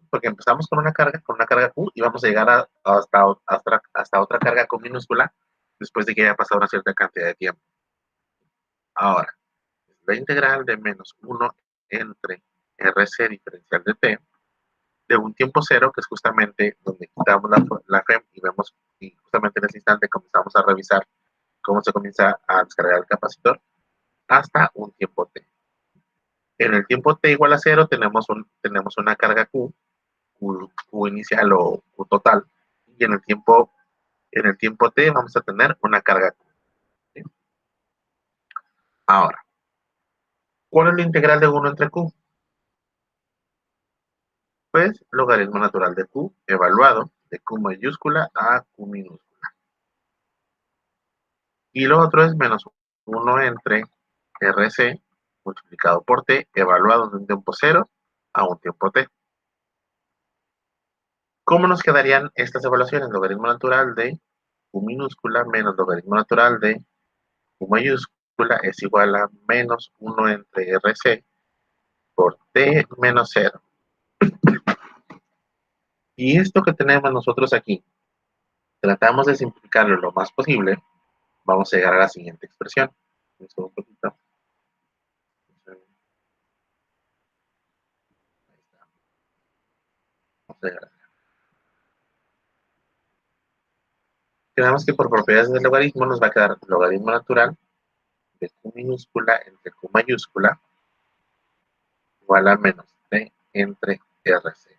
Porque empezamos con una carga Q y vamos a llegar hasta otra carga Q minúscula después de que haya pasado una cierta cantidad de tiempo. Ahora, la integral de menos 1 entre RC diferencial de T de un tiempo cero, que es justamente donde quitamos la FEM y vemos, y justamente en ese instante comenzamos a revisar cómo se comienza a descargar el capacitor, hasta un tiempo T. En el tiempo T igual a 0 tenemos una carga Q inicial o Q total, y en el tiempo T vamos a tener una carga Q. ¿Sí? Ahora, ¿cuál es la integral de 1 entre Q? Pues logaritmo natural de Q evaluado de Q mayúscula a Q minúscula. Y lo otro es menos 1 entre RC multiplicado por T evaluado de un tiempo 0 a un tiempo T. ¿Cómo nos quedarían estas evaluaciones? Logaritmo natural de Q minúscula menos logaritmo natural de Q mayúscula es igual a menos 1 entre RC por T menos 0. Y esto que tenemos nosotros aquí, tratamos de simplificarlo lo más posible, vamos a llegar a la siguiente expresión. Un poquito. Vamos a llegar a... Tenemos que por propiedades del logaritmo nos va a quedar logaritmo natural de Q minúscula entre Q mayúscula igual a menos T entre RC.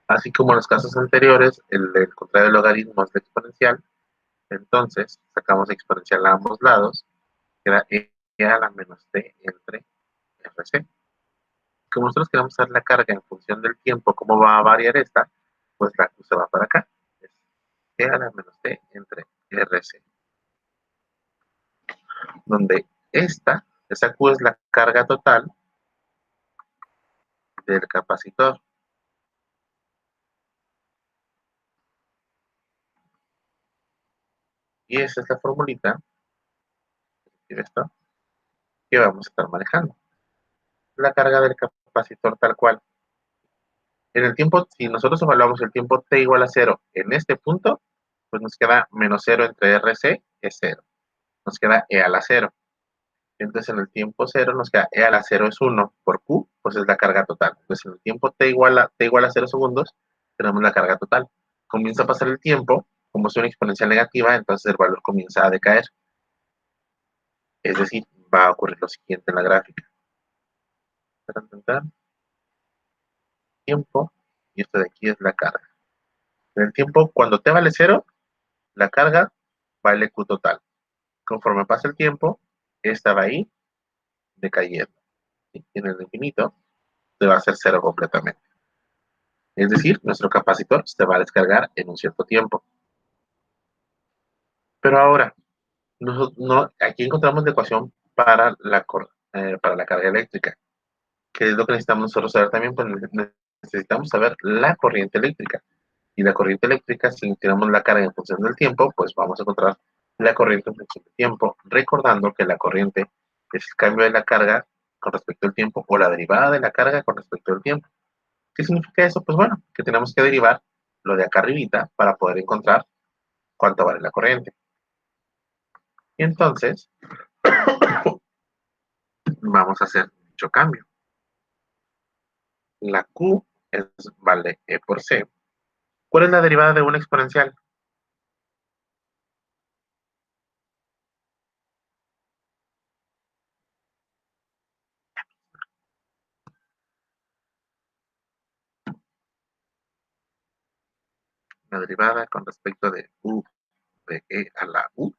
Así como en los casos anteriores, el contrario del logaritmo es la exponencial, entonces sacamos exponencial a ambos lados, queda E a la menos T entre RC. Como nosotros queremos hacer la carga en función del tiempo, cómo va a variar esta, pues la Q se va para acá. Es E a la menos T entre RC. Donde esa Q es la carga total del capacitor. Y esa es la formulita que vamos a estar manejando. La carga del capacitor tal cual. En el tiempo, si nosotros evaluamos el tiempo t igual a 0 en este punto, pues nos queda menos 0 entre RC es 0. Nos queda E a la 0. Entonces en el tiempo 0 nos queda E a la 0 es 1 por Q, pues es la carga total. Entonces en el tiempo t igual a 0 segundos, tenemos la carga total. Comienza a pasar el tiempo, como es una exponencial negativa, entonces el valor comienza a decaer. Es decir, va a ocurrir lo siguiente en la gráfica. Tiempo, y esto de aquí es la carga. En el tiempo, cuando t vale 0, la carga vale Q total. Conforme pasa el tiempo, esta va a ir decayendo. Y en el infinito, se va a hacer 0 completamente. Es decir, nuestro capacitor se va a descargar en un cierto tiempo. Pero ahora, aquí encontramos la ecuación para la carga eléctrica. ¿Qué es lo que necesitamos nosotros saber también? Pues necesitamos saber la corriente eléctrica. Y la corriente eléctrica, si tenemos la carga en función del tiempo, pues vamos a encontrar la corriente en función del tiempo, recordando que la corriente es el cambio de la carga con respecto al tiempo o la derivada de la carga con respecto al tiempo. ¿Qué significa eso? Pues bueno, que tenemos que derivar lo de acá arribita para poder encontrar cuánto vale la corriente. Y entonces, vamos a hacer dicho cambio. La Q vale E por C. ¿Cuál es la derivada de una exponencial? La derivada con respecto de U de E a la U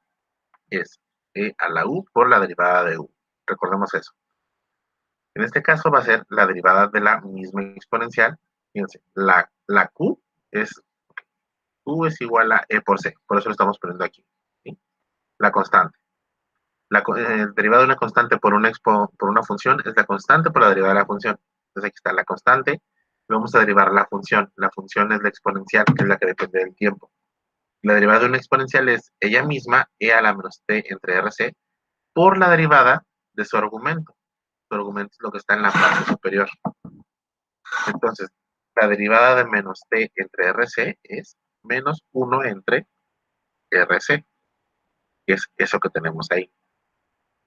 es E a la U por la derivada de U. Recordemos eso. En este caso va a ser la derivada de la misma exponencial. Fíjense, la Q es igual a E por C. Por eso lo estamos poniendo aquí. ¿Sí? La constante. La derivada de una constante por una función es la constante por la derivada de la función. Entonces aquí está la constante. Vamos a derivar la función. La función es la exponencial, que es la que depende del tiempo. La derivada de una exponencial es ella misma, e a la menos t entre rc, por la derivada de su argumento. Su argumento es lo que está en la parte superior. Entonces, la derivada de menos t entre rc es menos 1 entre rc, que es eso que tenemos ahí.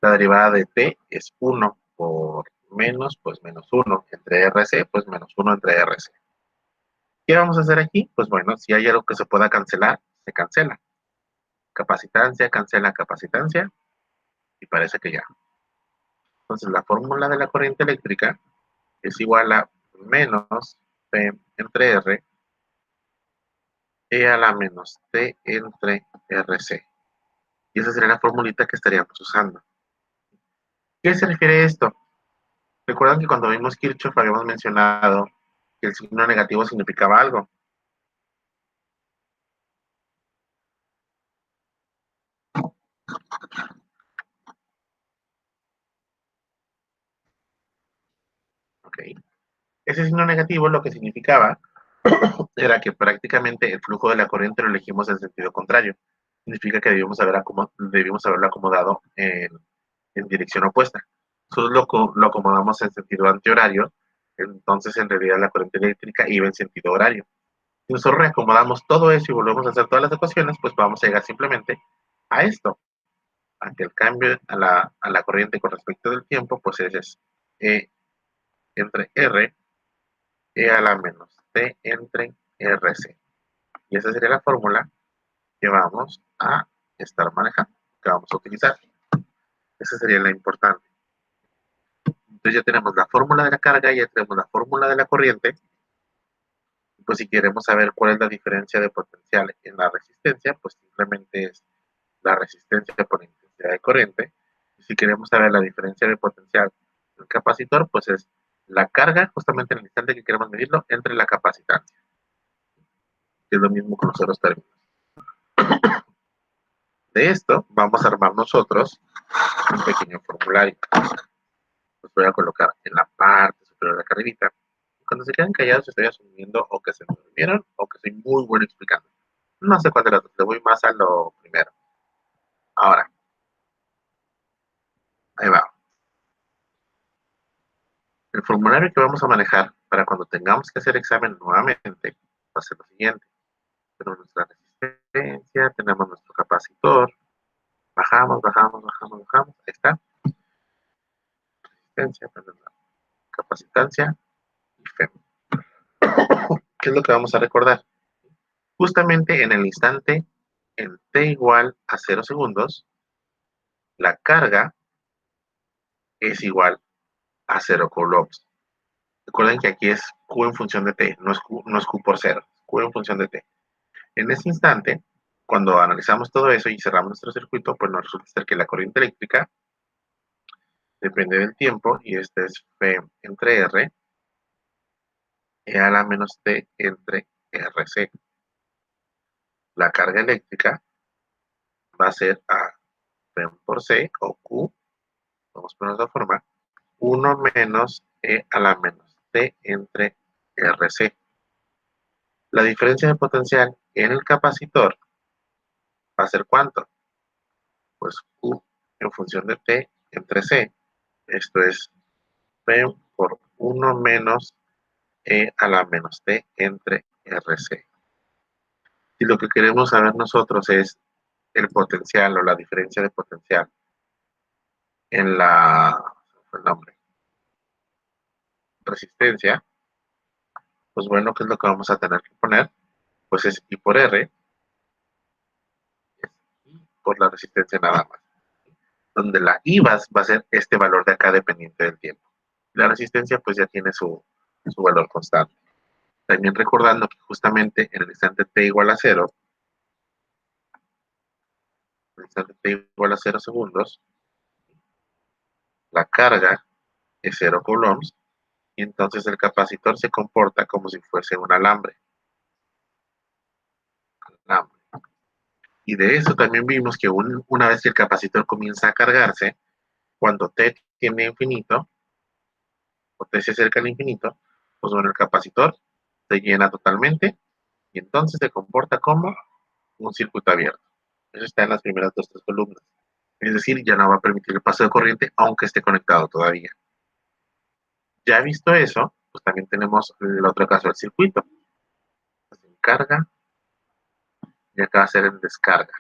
La derivada de t es 1 por menos, pues menos 1 entre rc, pues menos 1 entre rc. ¿Qué vamos a hacer aquí? Pues bueno, si hay algo que se pueda cancelar, se cancela. Capacitancia, cancela capacitancia, y parece que ya. Entonces, la fórmula de la corriente eléctrica es igual a menos P entre R e a la menos T entre RC. Y esa sería la formulita que estaríamos usando. ¿Qué se refiere a esto? Recuerdan que cuando vimos Kirchhoff habíamos mencionado que el signo negativo significaba algo. ¿Ok? Ese signo negativo lo que significaba era que prácticamente el flujo de la corriente lo elegimos en sentido contrario. Significa que debíamos haberlo acomodado en dirección opuesta. Nosotros lo acomodamos en sentido antihorario, entonces en realidad la corriente eléctrica iba en sentido horario. Si nosotros reacomodamos todo eso y volvemos a hacer todas las ecuaciones, pues vamos a llegar simplemente a esto, a que el cambio a la corriente con respecto del tiempo, pues es E entre R, E a la menos T entre RC. Y esa sería la fórmula que vamos a estar manejando, que vamos a utilizar. Esa sería la importante. Entonces ya tenemos la fórmula de la carga, ya tenemos la fórmula de la corriente. Pues si queremos saber cuál es la diferencia de potencial en la resistencia, pues simplemente es la resistencia por intensidad de corriente. Y si queremos saber la diferencia de potencial del capacitor, pues es la carga, justamente en el instante que queremos medirlo, entre la capacitancia. Que es lo mismo con los otros términos. De esto vamos a armar nosotros un pequeño formulario. Los voy a colocar en la parte superior de la carrerita. Cuando se quedan callados estoy asumiendo o que se me durmieron o que soy muy bueno explicando. No sé cuál de los dos, le voy más a lo primero. Ahora, ahí va. El formulario que vamos a manejar para cuando tengamos que hacer examen nuevamente va a ser lo siguiente. Tenemos nuestra resistencia, tenemos nuestro capacitor, bajamos, bajamos, bajamos, bajamos, ahí está. Resistencia, capacitancia y FEM. ¿Qué es lo que vamos a recordar? Justamente en el instante en t igual a 0 segundos, la carga es igual a 0 coulombs. Recuerden que aquí es Q en función de t, no es Q por 0, Q en función de t. En ese instante, cuando analizamos todo eso y cerramos nuestro circuito, pues nos resulta ser que la corriente eléctrica depende del tiempo, y este es P entre R, E a la menos T entre RC. La carga eléctrica va a ser a P por C, o Q, vamos a poner de otra forma, 1 menos E a la menos T entre RC. La diferencia de potencial en el capacitor va a ser ¿cuánto? Pues Q en función de T entre C. Esto es P por 1 menos E a la menos T entre RC. Y lo que queremos saber nosotros es el potencial o la diferencia de potencial en la resistencia. Pues bueno, ¿qué es lo que vamos a tener que poner? Pues es I por R, es I por la resistencia nada más. Donde la I va a ser este valor de acá dependiente del tiempo. La resistencia pues ya tiene su valor constante. También recordando que justamente en el instante t igual a 0, en el instante t igual a 0 segundos, la carga es 0 coulombs y entonces el capacitor se comporta como si fuese un alambre. Y de eso también vimos que una vez que el capacitor comienza a cargarse, cuando t tiende a infinito, o t se acerca al infinito, pues bueno, el capacitor se llena totalmente y entonces se comporta como un circuito abierto. Eso está en las primeras 2-3 columnas. Es decir, ya no va a permitir el paso de corriente aunque esté conectado todavía. Ya visto eso, pues también tenemos el otro caso del circuito. Pues en carga y acá va a ser en descarga.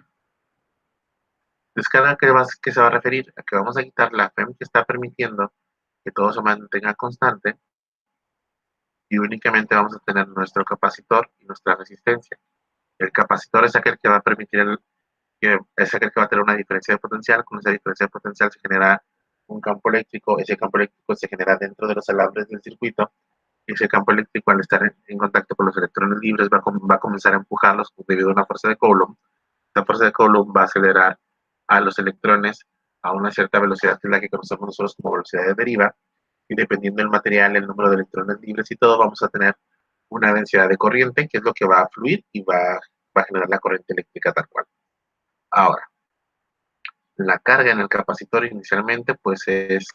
Descarga, ¿qué se va a referir? A que vamos a quitar la FEM que está permitiendo que todo se mantenga constante y únicamente vamos a tener nuestro capacitor y nuestra resistencia. El capacitor es aquel que va a permitir es aquel que va a tener una diferencia de potencial. Con esa diferencia de potencial se genera un campo eléctrico. Ese campo eléctrico se genera dentro de los alambres del circuito. Y ese campo eléctrico, al estar en contacto con los electrones libres, va a comenzar a empujarlos debido a una fuerza de Coulomb. Esa fuerza de Coulomb va a acelerar a los electrones a una cierta velocidad, que es la que conocemos nosotros como velocidad de deriva. Y dependiendo del material, el número de electrones libres y todo, vamos a tener una densidad de corriente, que es lo que va a fluir y va a generar la corriente eléctrica tal cual. Ahora, la carga en el capacitor inicialmente pues es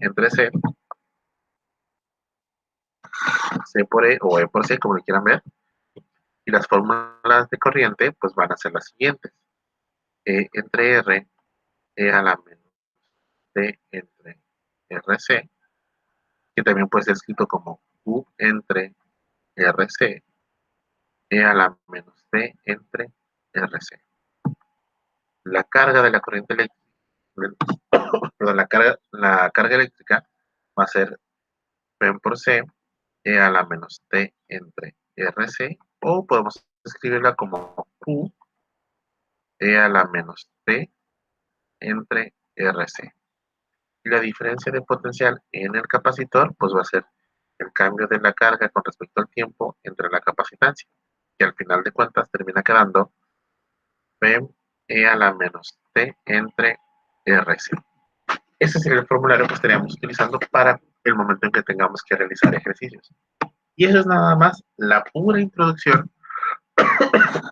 entre C por E o E por C, como lo quieran ver, y las fórmulas de corriente pues van a ser las siguientes: E entre R, E a la menos T entre RC, que también puede ser escrito como Q entre RC, E a la menos T entre RC. La carga de la corriente eléctrica, perdón, la carga eléctrica va a ser P por C, E a la menos T entre RC, o podemos escribirla como Q, E a la menos T entre RC. Y la diferencia de potencial en el capacitor, pues va a ser el cambio de la carga con respecto al tiempo entre la capacitancia, que al final de cuentas termina quedando P E a la menos T entre RC. Ese sería el formulario que estaríamos utilizando para el momento en que tengamos que realizar ejercicios. Y eso es nada más la pura introducción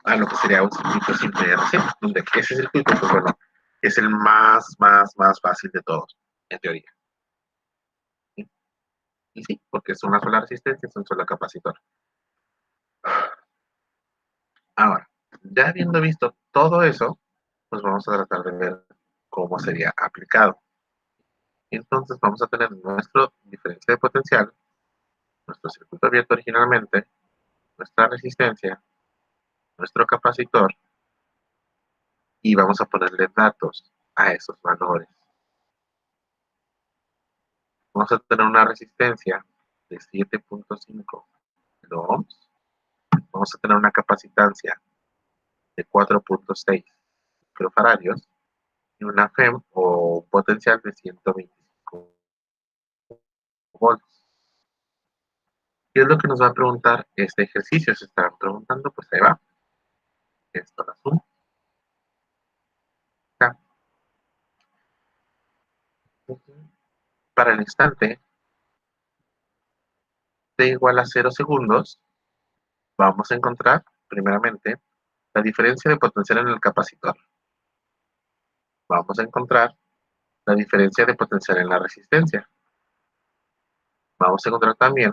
a lo que sería un circuito simple de RC, donde ese circuito, pues bueno, es el más fácil de todos, en teoría. ¿Sí? Y sí, porque es una sola resistencia, es un solo capacitor. Ahora, ya habiendo visto todo eso, pues vamos a tratar de ver cómo sería aplicado. Entonces vamos a tener nuestra diferencia de potencial, nuestro circuito abierto originalmente, nuestra resistencia, nuestro capacitor, y vamos a ponerle datos a esos valores. Vamos a tener una resistencia de 7.5 kiloohms. Vamos a tener una capacitancia de 4.6 microfaradios y una FEM o un potencial de 125 volts. ¿Qué es lo que nos va a preguntar este ejercicio? Se estarán preguntando, pues ahí va. Esto la suma. Para el instante t igual a 0 segundos, vamos a encontrar, primeramente, la diferencia de potencial en el capacitor. Vamos a encontrar la diferencia de potencial en la resistencia. Vamos a encontrar también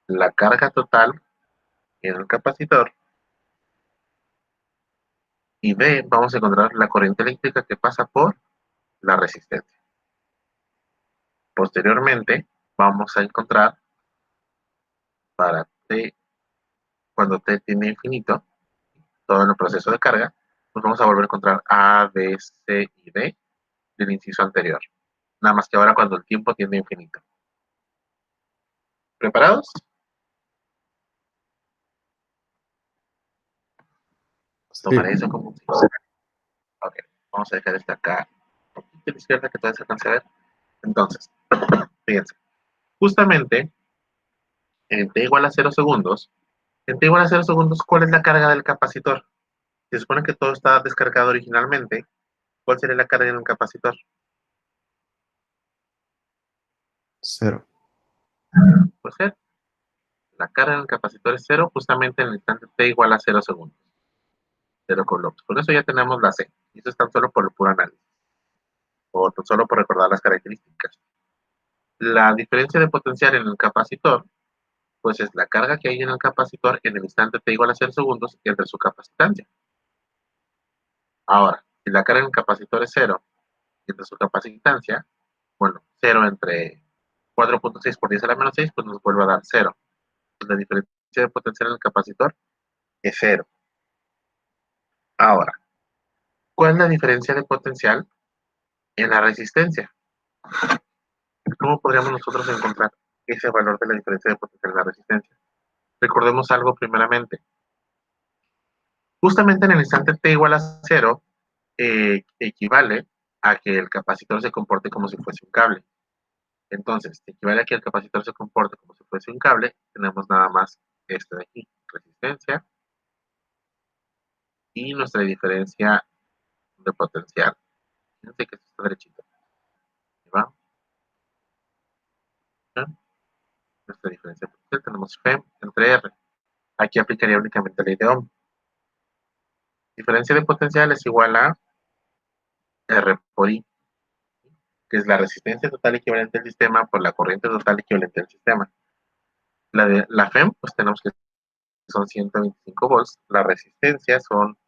la carga total en el capacitor. Y B, vamos a encontrar la corriente eléctrica que pasa por la resistencia. Posteriormente, vamos a encontrar para T, cuando T tiende a infinito, todo en el proceso de carga, pues vamos a volver a encontrar A, B, C y D del inciso anterior. Nada más que ahora cuando el tiempo tiende a infinito. ¿Preparados? Sí. Tomaré eso como un sí. Ok, vamos a dejar esta acá un poquito a la izquierda que todavía se alcance a ver. Entonces, fíjense, justamente en T igual a 0 segundos, en T igual a 0 segundos, ¿cuál es la carga del capacitor? Se supone que todo está descargado originalmente. ¿Cuál sería la carga en el capacitor? 0. Pues ser, la carga en el capacitor es 0 justamente en el instante T igual a 0 segundos. 0 coulombs. Con eso ya tenemos la C. Y eso es tan solo por el puro análisis. O tan solo por recordar las características. La diferencia de potencial en el capacitor, pues es la carga que hay en el capacitor en el instante T igual a 0 segundos entre su capacitancia. Ahora, si la carga en el capacitor es 0 entre su capacitancia, bueno, 0 entre 4.6 por 10 a la menos 6, pues nos vuelve a dar 0. Pues la diferencia de potencial en el capacitor es 0. Ahora, ¿cuál es la diferencia de potencial en la resistencia? ¿Cómo podríamos nosotros encontrar ese valor de la diferencia de potencial en la resistencia? Recordemos algo primeramente. Justamente en el instante T igual a 0, equivale a que el capacitor se comporte como si fuese un cable. Entonces, equivale a que el capacitor se comporte como si fuese un cable, tenemos nada más este de aquí, resistencia, y nuestra diferencia de potencial. Fíjense que esto está derechito. Ahí va. ¿Ven? Nuestra diferencia de potencial, tenemos F entre R. Aquí aplicaría únicamente la ley de Ohm. Diferencia de potencial es igual a R por I, que es la resistencia total equivalente al sistema por la corriente total equivalente al sistema. La FEM, pues tenemos que son 125 volts, la resistencia son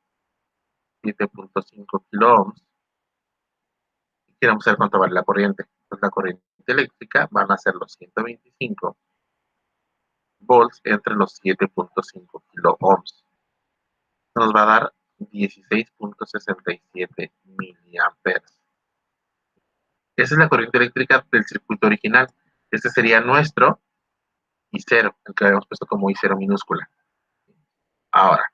7.5 kilo ohms, y queremos saber cuánto vale la corriente. Pues la corriente eléctrica van a ser los 125 volts entre los 7.5 kilo ohms. Nos va a dar 16.67 miliamperes. Esa es la corriente eléctrica del circuito original. Este sería nuestro I0, el que habíamos puesto como I0 minúscula. Ahora,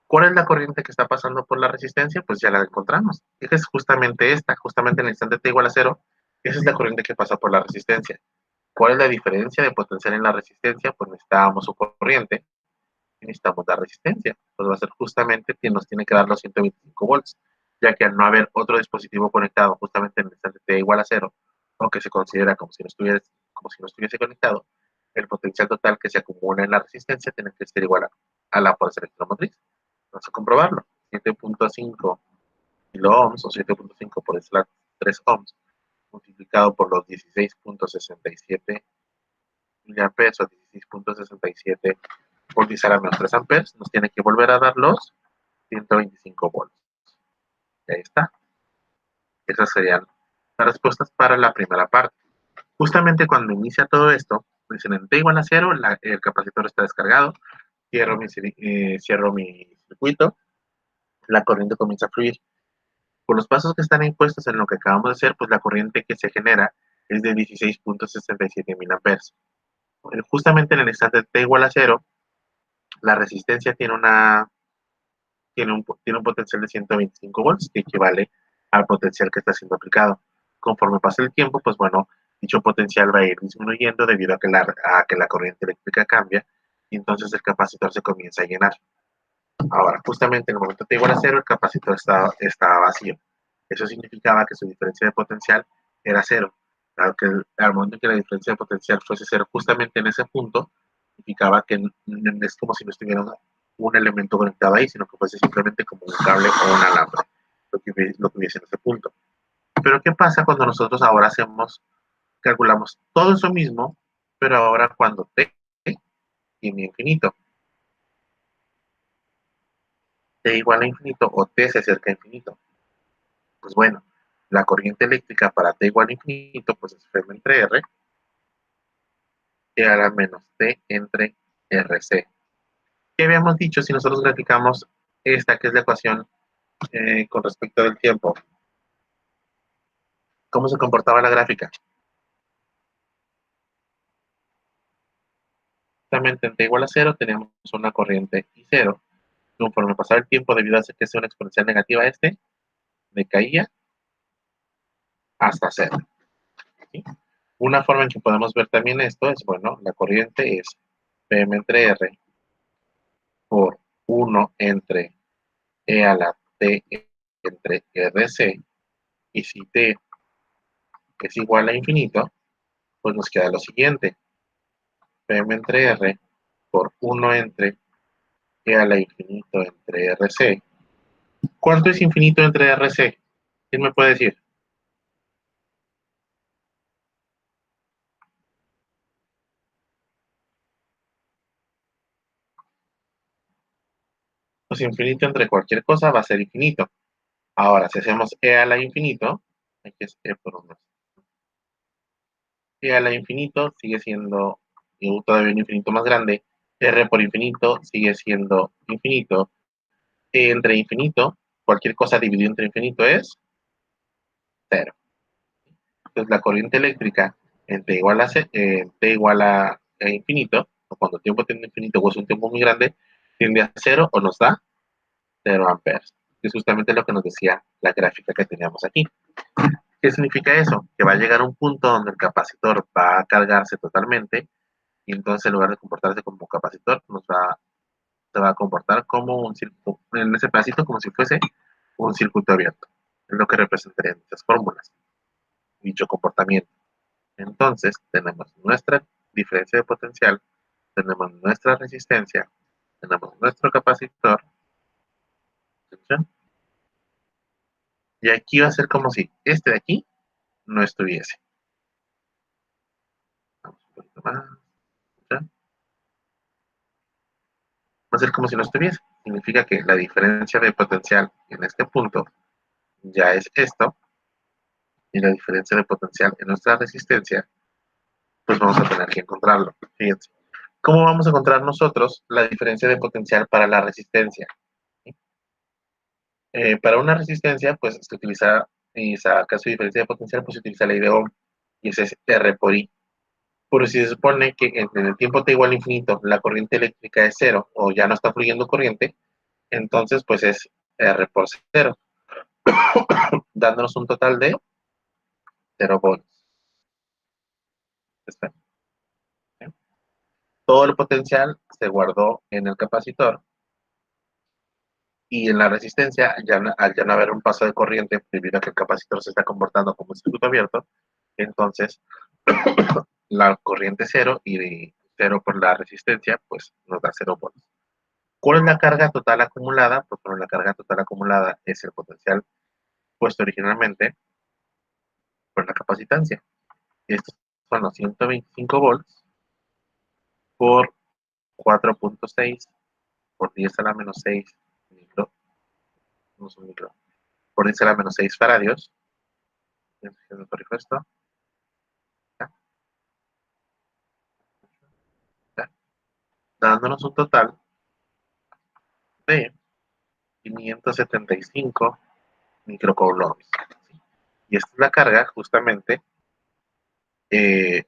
¿cuál es la corriente que está pasando por la resistencia? Pues ya la encontramos. Esa es justamente esta, justamente en el instante T igual a 0. Esa es la corriente que pasa por la resistencia. ¿Cuál es la diferencia de potencial en la resistencia? Pues necesitábamos su corriente y necesitamos la resistencia. Pues va a ser justamente quien nos tiene que dar los 125 volts, ya que al no haber otro dispositivo conectado justamente en el instante T igual a 0, o que se considera como si no estuviese conectado, el potencial total que se acumula en la resistencia tiene que ser igual a la fuerza electromotriz. Vamos a comprobarlo. 7.5 kilo ohms o 7.5 por 3 ohms multiplicado por los 16.67 miliamperes o 16.67 por 10 a la menos 3 amperes, nos tiene que volver a dar los 125 volts. Y ahí está. Esas serían las respuestas para la primera parte. Justamente cuando inicia todo esto, dicen en T igual a 0, el capacitor está descargado, cierro mi circuito, la corriente comienza a fluir. Por los pasos que están impuestos en lo que acabamos de hacer, pues la corriente que se genera es de 16.67 mil amperes. Justamente en el instante T igual a 0, la resistencia tiene un potencial de 125 volts, que equivale al potencial que está siendo aplicado. Conforme pasa el tiempo, pues bueno, dicho potencial va a ir disminuyendo debido a que la corriente eléctrica cambia, y entonces el capacitor se comienza a llenar. Ahora, justamente en el momento T igual a 0, el capacitor estaba vacío. Eso significaba que su diferencia de potencial era 0. Al momento en que la diferencia de potencial fuese 0, justamente en ese punto, significaba que es como si no estuviera un elemento conectado ahí, sino que fuese simplemente como un cable o un alambre, lo que hubiese en ese punto. Pero ¿qué pasa cuando nosotros ahora calculamos todo eso mismo, pero ahora cuando T tiene infinito. T igual a infinito o T se acerca a infinito. Pues bueno, la corriente eléctrica para T igual a infinito, pues es F entre R, y ahora menos T entre RC. ¿Qué habíamos dicho si nosotros graficamos esta, que es la ecuación con respecto del tiempo? ¿Cómo se comportaba la gráfica? Justamente en T igual a 0 tenemos una corriente I0. Conforme pasaba el tiempo, debido a que sea una exponencial negativa decaía hasta 0. ¿Sí? Una forma en que podemos ver también esto es, bueno, la corriente es Pm entre R por 1 entre E a la T entre RC, y si T es igual a infinito, pues nos queda lo siguiente, Pm entre R por 1 entre E a la infinito entre RC. ¿Cuánto es infinito entre RC? ¿Quién me puede decir? Pues infinito entre cualquier cosa va a ser infinito. Ahora, si hacemos E a la infinito, aquí es E por 1. E a la infinito sigue siendo todavía un infinito más grande. R por infinito sigue siendo infinito. E entre infinito, cualquier cosa dividido entre infinito es 0. Entonces la corriente eléctrica en T igual a infinito, o cuando el tiempo tiende a infinito o es un tiempo muy grande, tiende a 0 o nos da 0 amperes. Que es justamente lo que nos decía la gráfica que teníamos aquí. ¿Qué significa eso? Que va a llegar un punto donde el capacitor va a cargarse totalmente, y entonces en lugar de comportarse como capacitor, se va a comportar como un circuito, en ese pedacito como si fuese un circuito abierto. Es lo que representarían estas fórmulas, dicho comportamiento. Entonces tenemos nuestra diferencia de potencial, tenemos nuestra resistencia, tenemos nuestro capacitor, ¿atención? Y aquí va a ser como si este de aquí no estuviese. Vamos un poquito más. ¿Ya? Va a ser como si no estuviese. Significa que la diferencia de potencial en este punto ya es esto, y la diferencia de potencial en nuestra resistencia, pues vamos a tener que encontrarlo. Fíjense. ¿Cómo vamos a encontrar nosotros la diferencia de potencial para la resistencia? Para una resistencia, pues se utiliza, y saca su diferencia de potencial, pues se utiliza la ley de Ohm, y ese es R por I. Pero si se supone que en el tiempo t igual a infinito, la corriente eléctrica es 0, o ya no está fluyendo corriente, entonces pues es R por 0, dándonos un total de 0 volts. Espera. Todo el potencial se guardó en el capacitor, y en la resistencia, al ya no haber un paso de corriente, debido a que el capacitor se está comportando como un circuito abierto, entonces la corriente 0 y 0 por la resistencia, pues nos da 0 volts. ¿Cuál es la carga total acumulada? Pues bueno, la carga total acumulada es el potencial puesto originalmente por la capacitancia. Estos son los 125 volts por 4.6 por 10 a la menos 6 micro, no es un micro, por 10 a la menos 6 faradios. Esto, dándonos un total de 575 microcoulombs. Y esta es la carga justamente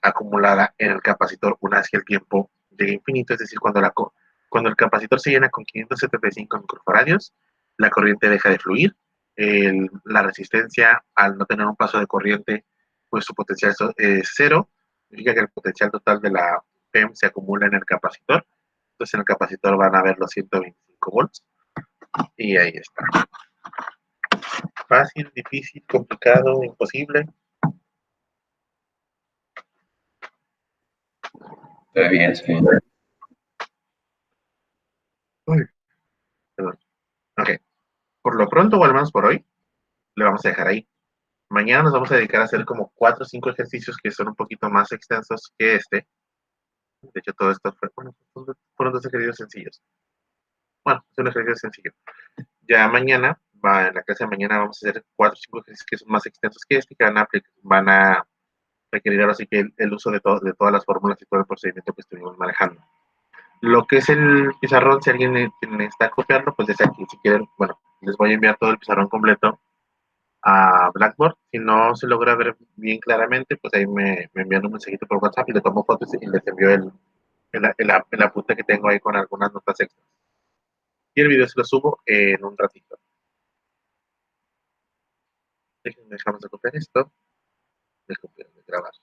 acumulada en el capacitor una vez que el tiempo llegue infinito, es decir, cuando el capacitor se llena con 575 microfaradios, la corriente deja de fluir, la resistencia, al no tener un paso de corriente, pues su potencial es 0, significa que el potencial total de la PEM se acumula en el capacitor, entonces en el capacitor van a ver los 125 volts, y ahí está. Fácil, difícil, complicado, imposible. Está bien, sí. Uy, perdón. Ok. Por lo pronto, o al menos por hoy, le vamos a dejar ahí. Mañana nos vamos a dedicar a hacer como 4 o 5 ejercicios que son un poquito más extensos que este. De hecho, todo esto fueron dos ejercicios sencillos. Bueno, es un ejercicio sencillo. Ya mañana, en la clase de mañana vamos a hacer 4 o 5 ejercicios que son más extensos que este, que van a requerir ahora sí que el uso de todas las fórmulas y todo el procedimiento que estuvimos manejando. Lo que es el pizarrón, si alguien me está copiando, pues desde aquí, si quieren, bueno, les voy a enviar todo el pizarrón completo a Blackboard. Si no se logra ver bien claramente, pues ahí me envían un mensajito por WhatsApp y le tomo fotos y les envío el apunte que tengo ahí con algunas notas extras. Y el video se lo subo en un ratito. Dejamos de copiar esto, de grabar.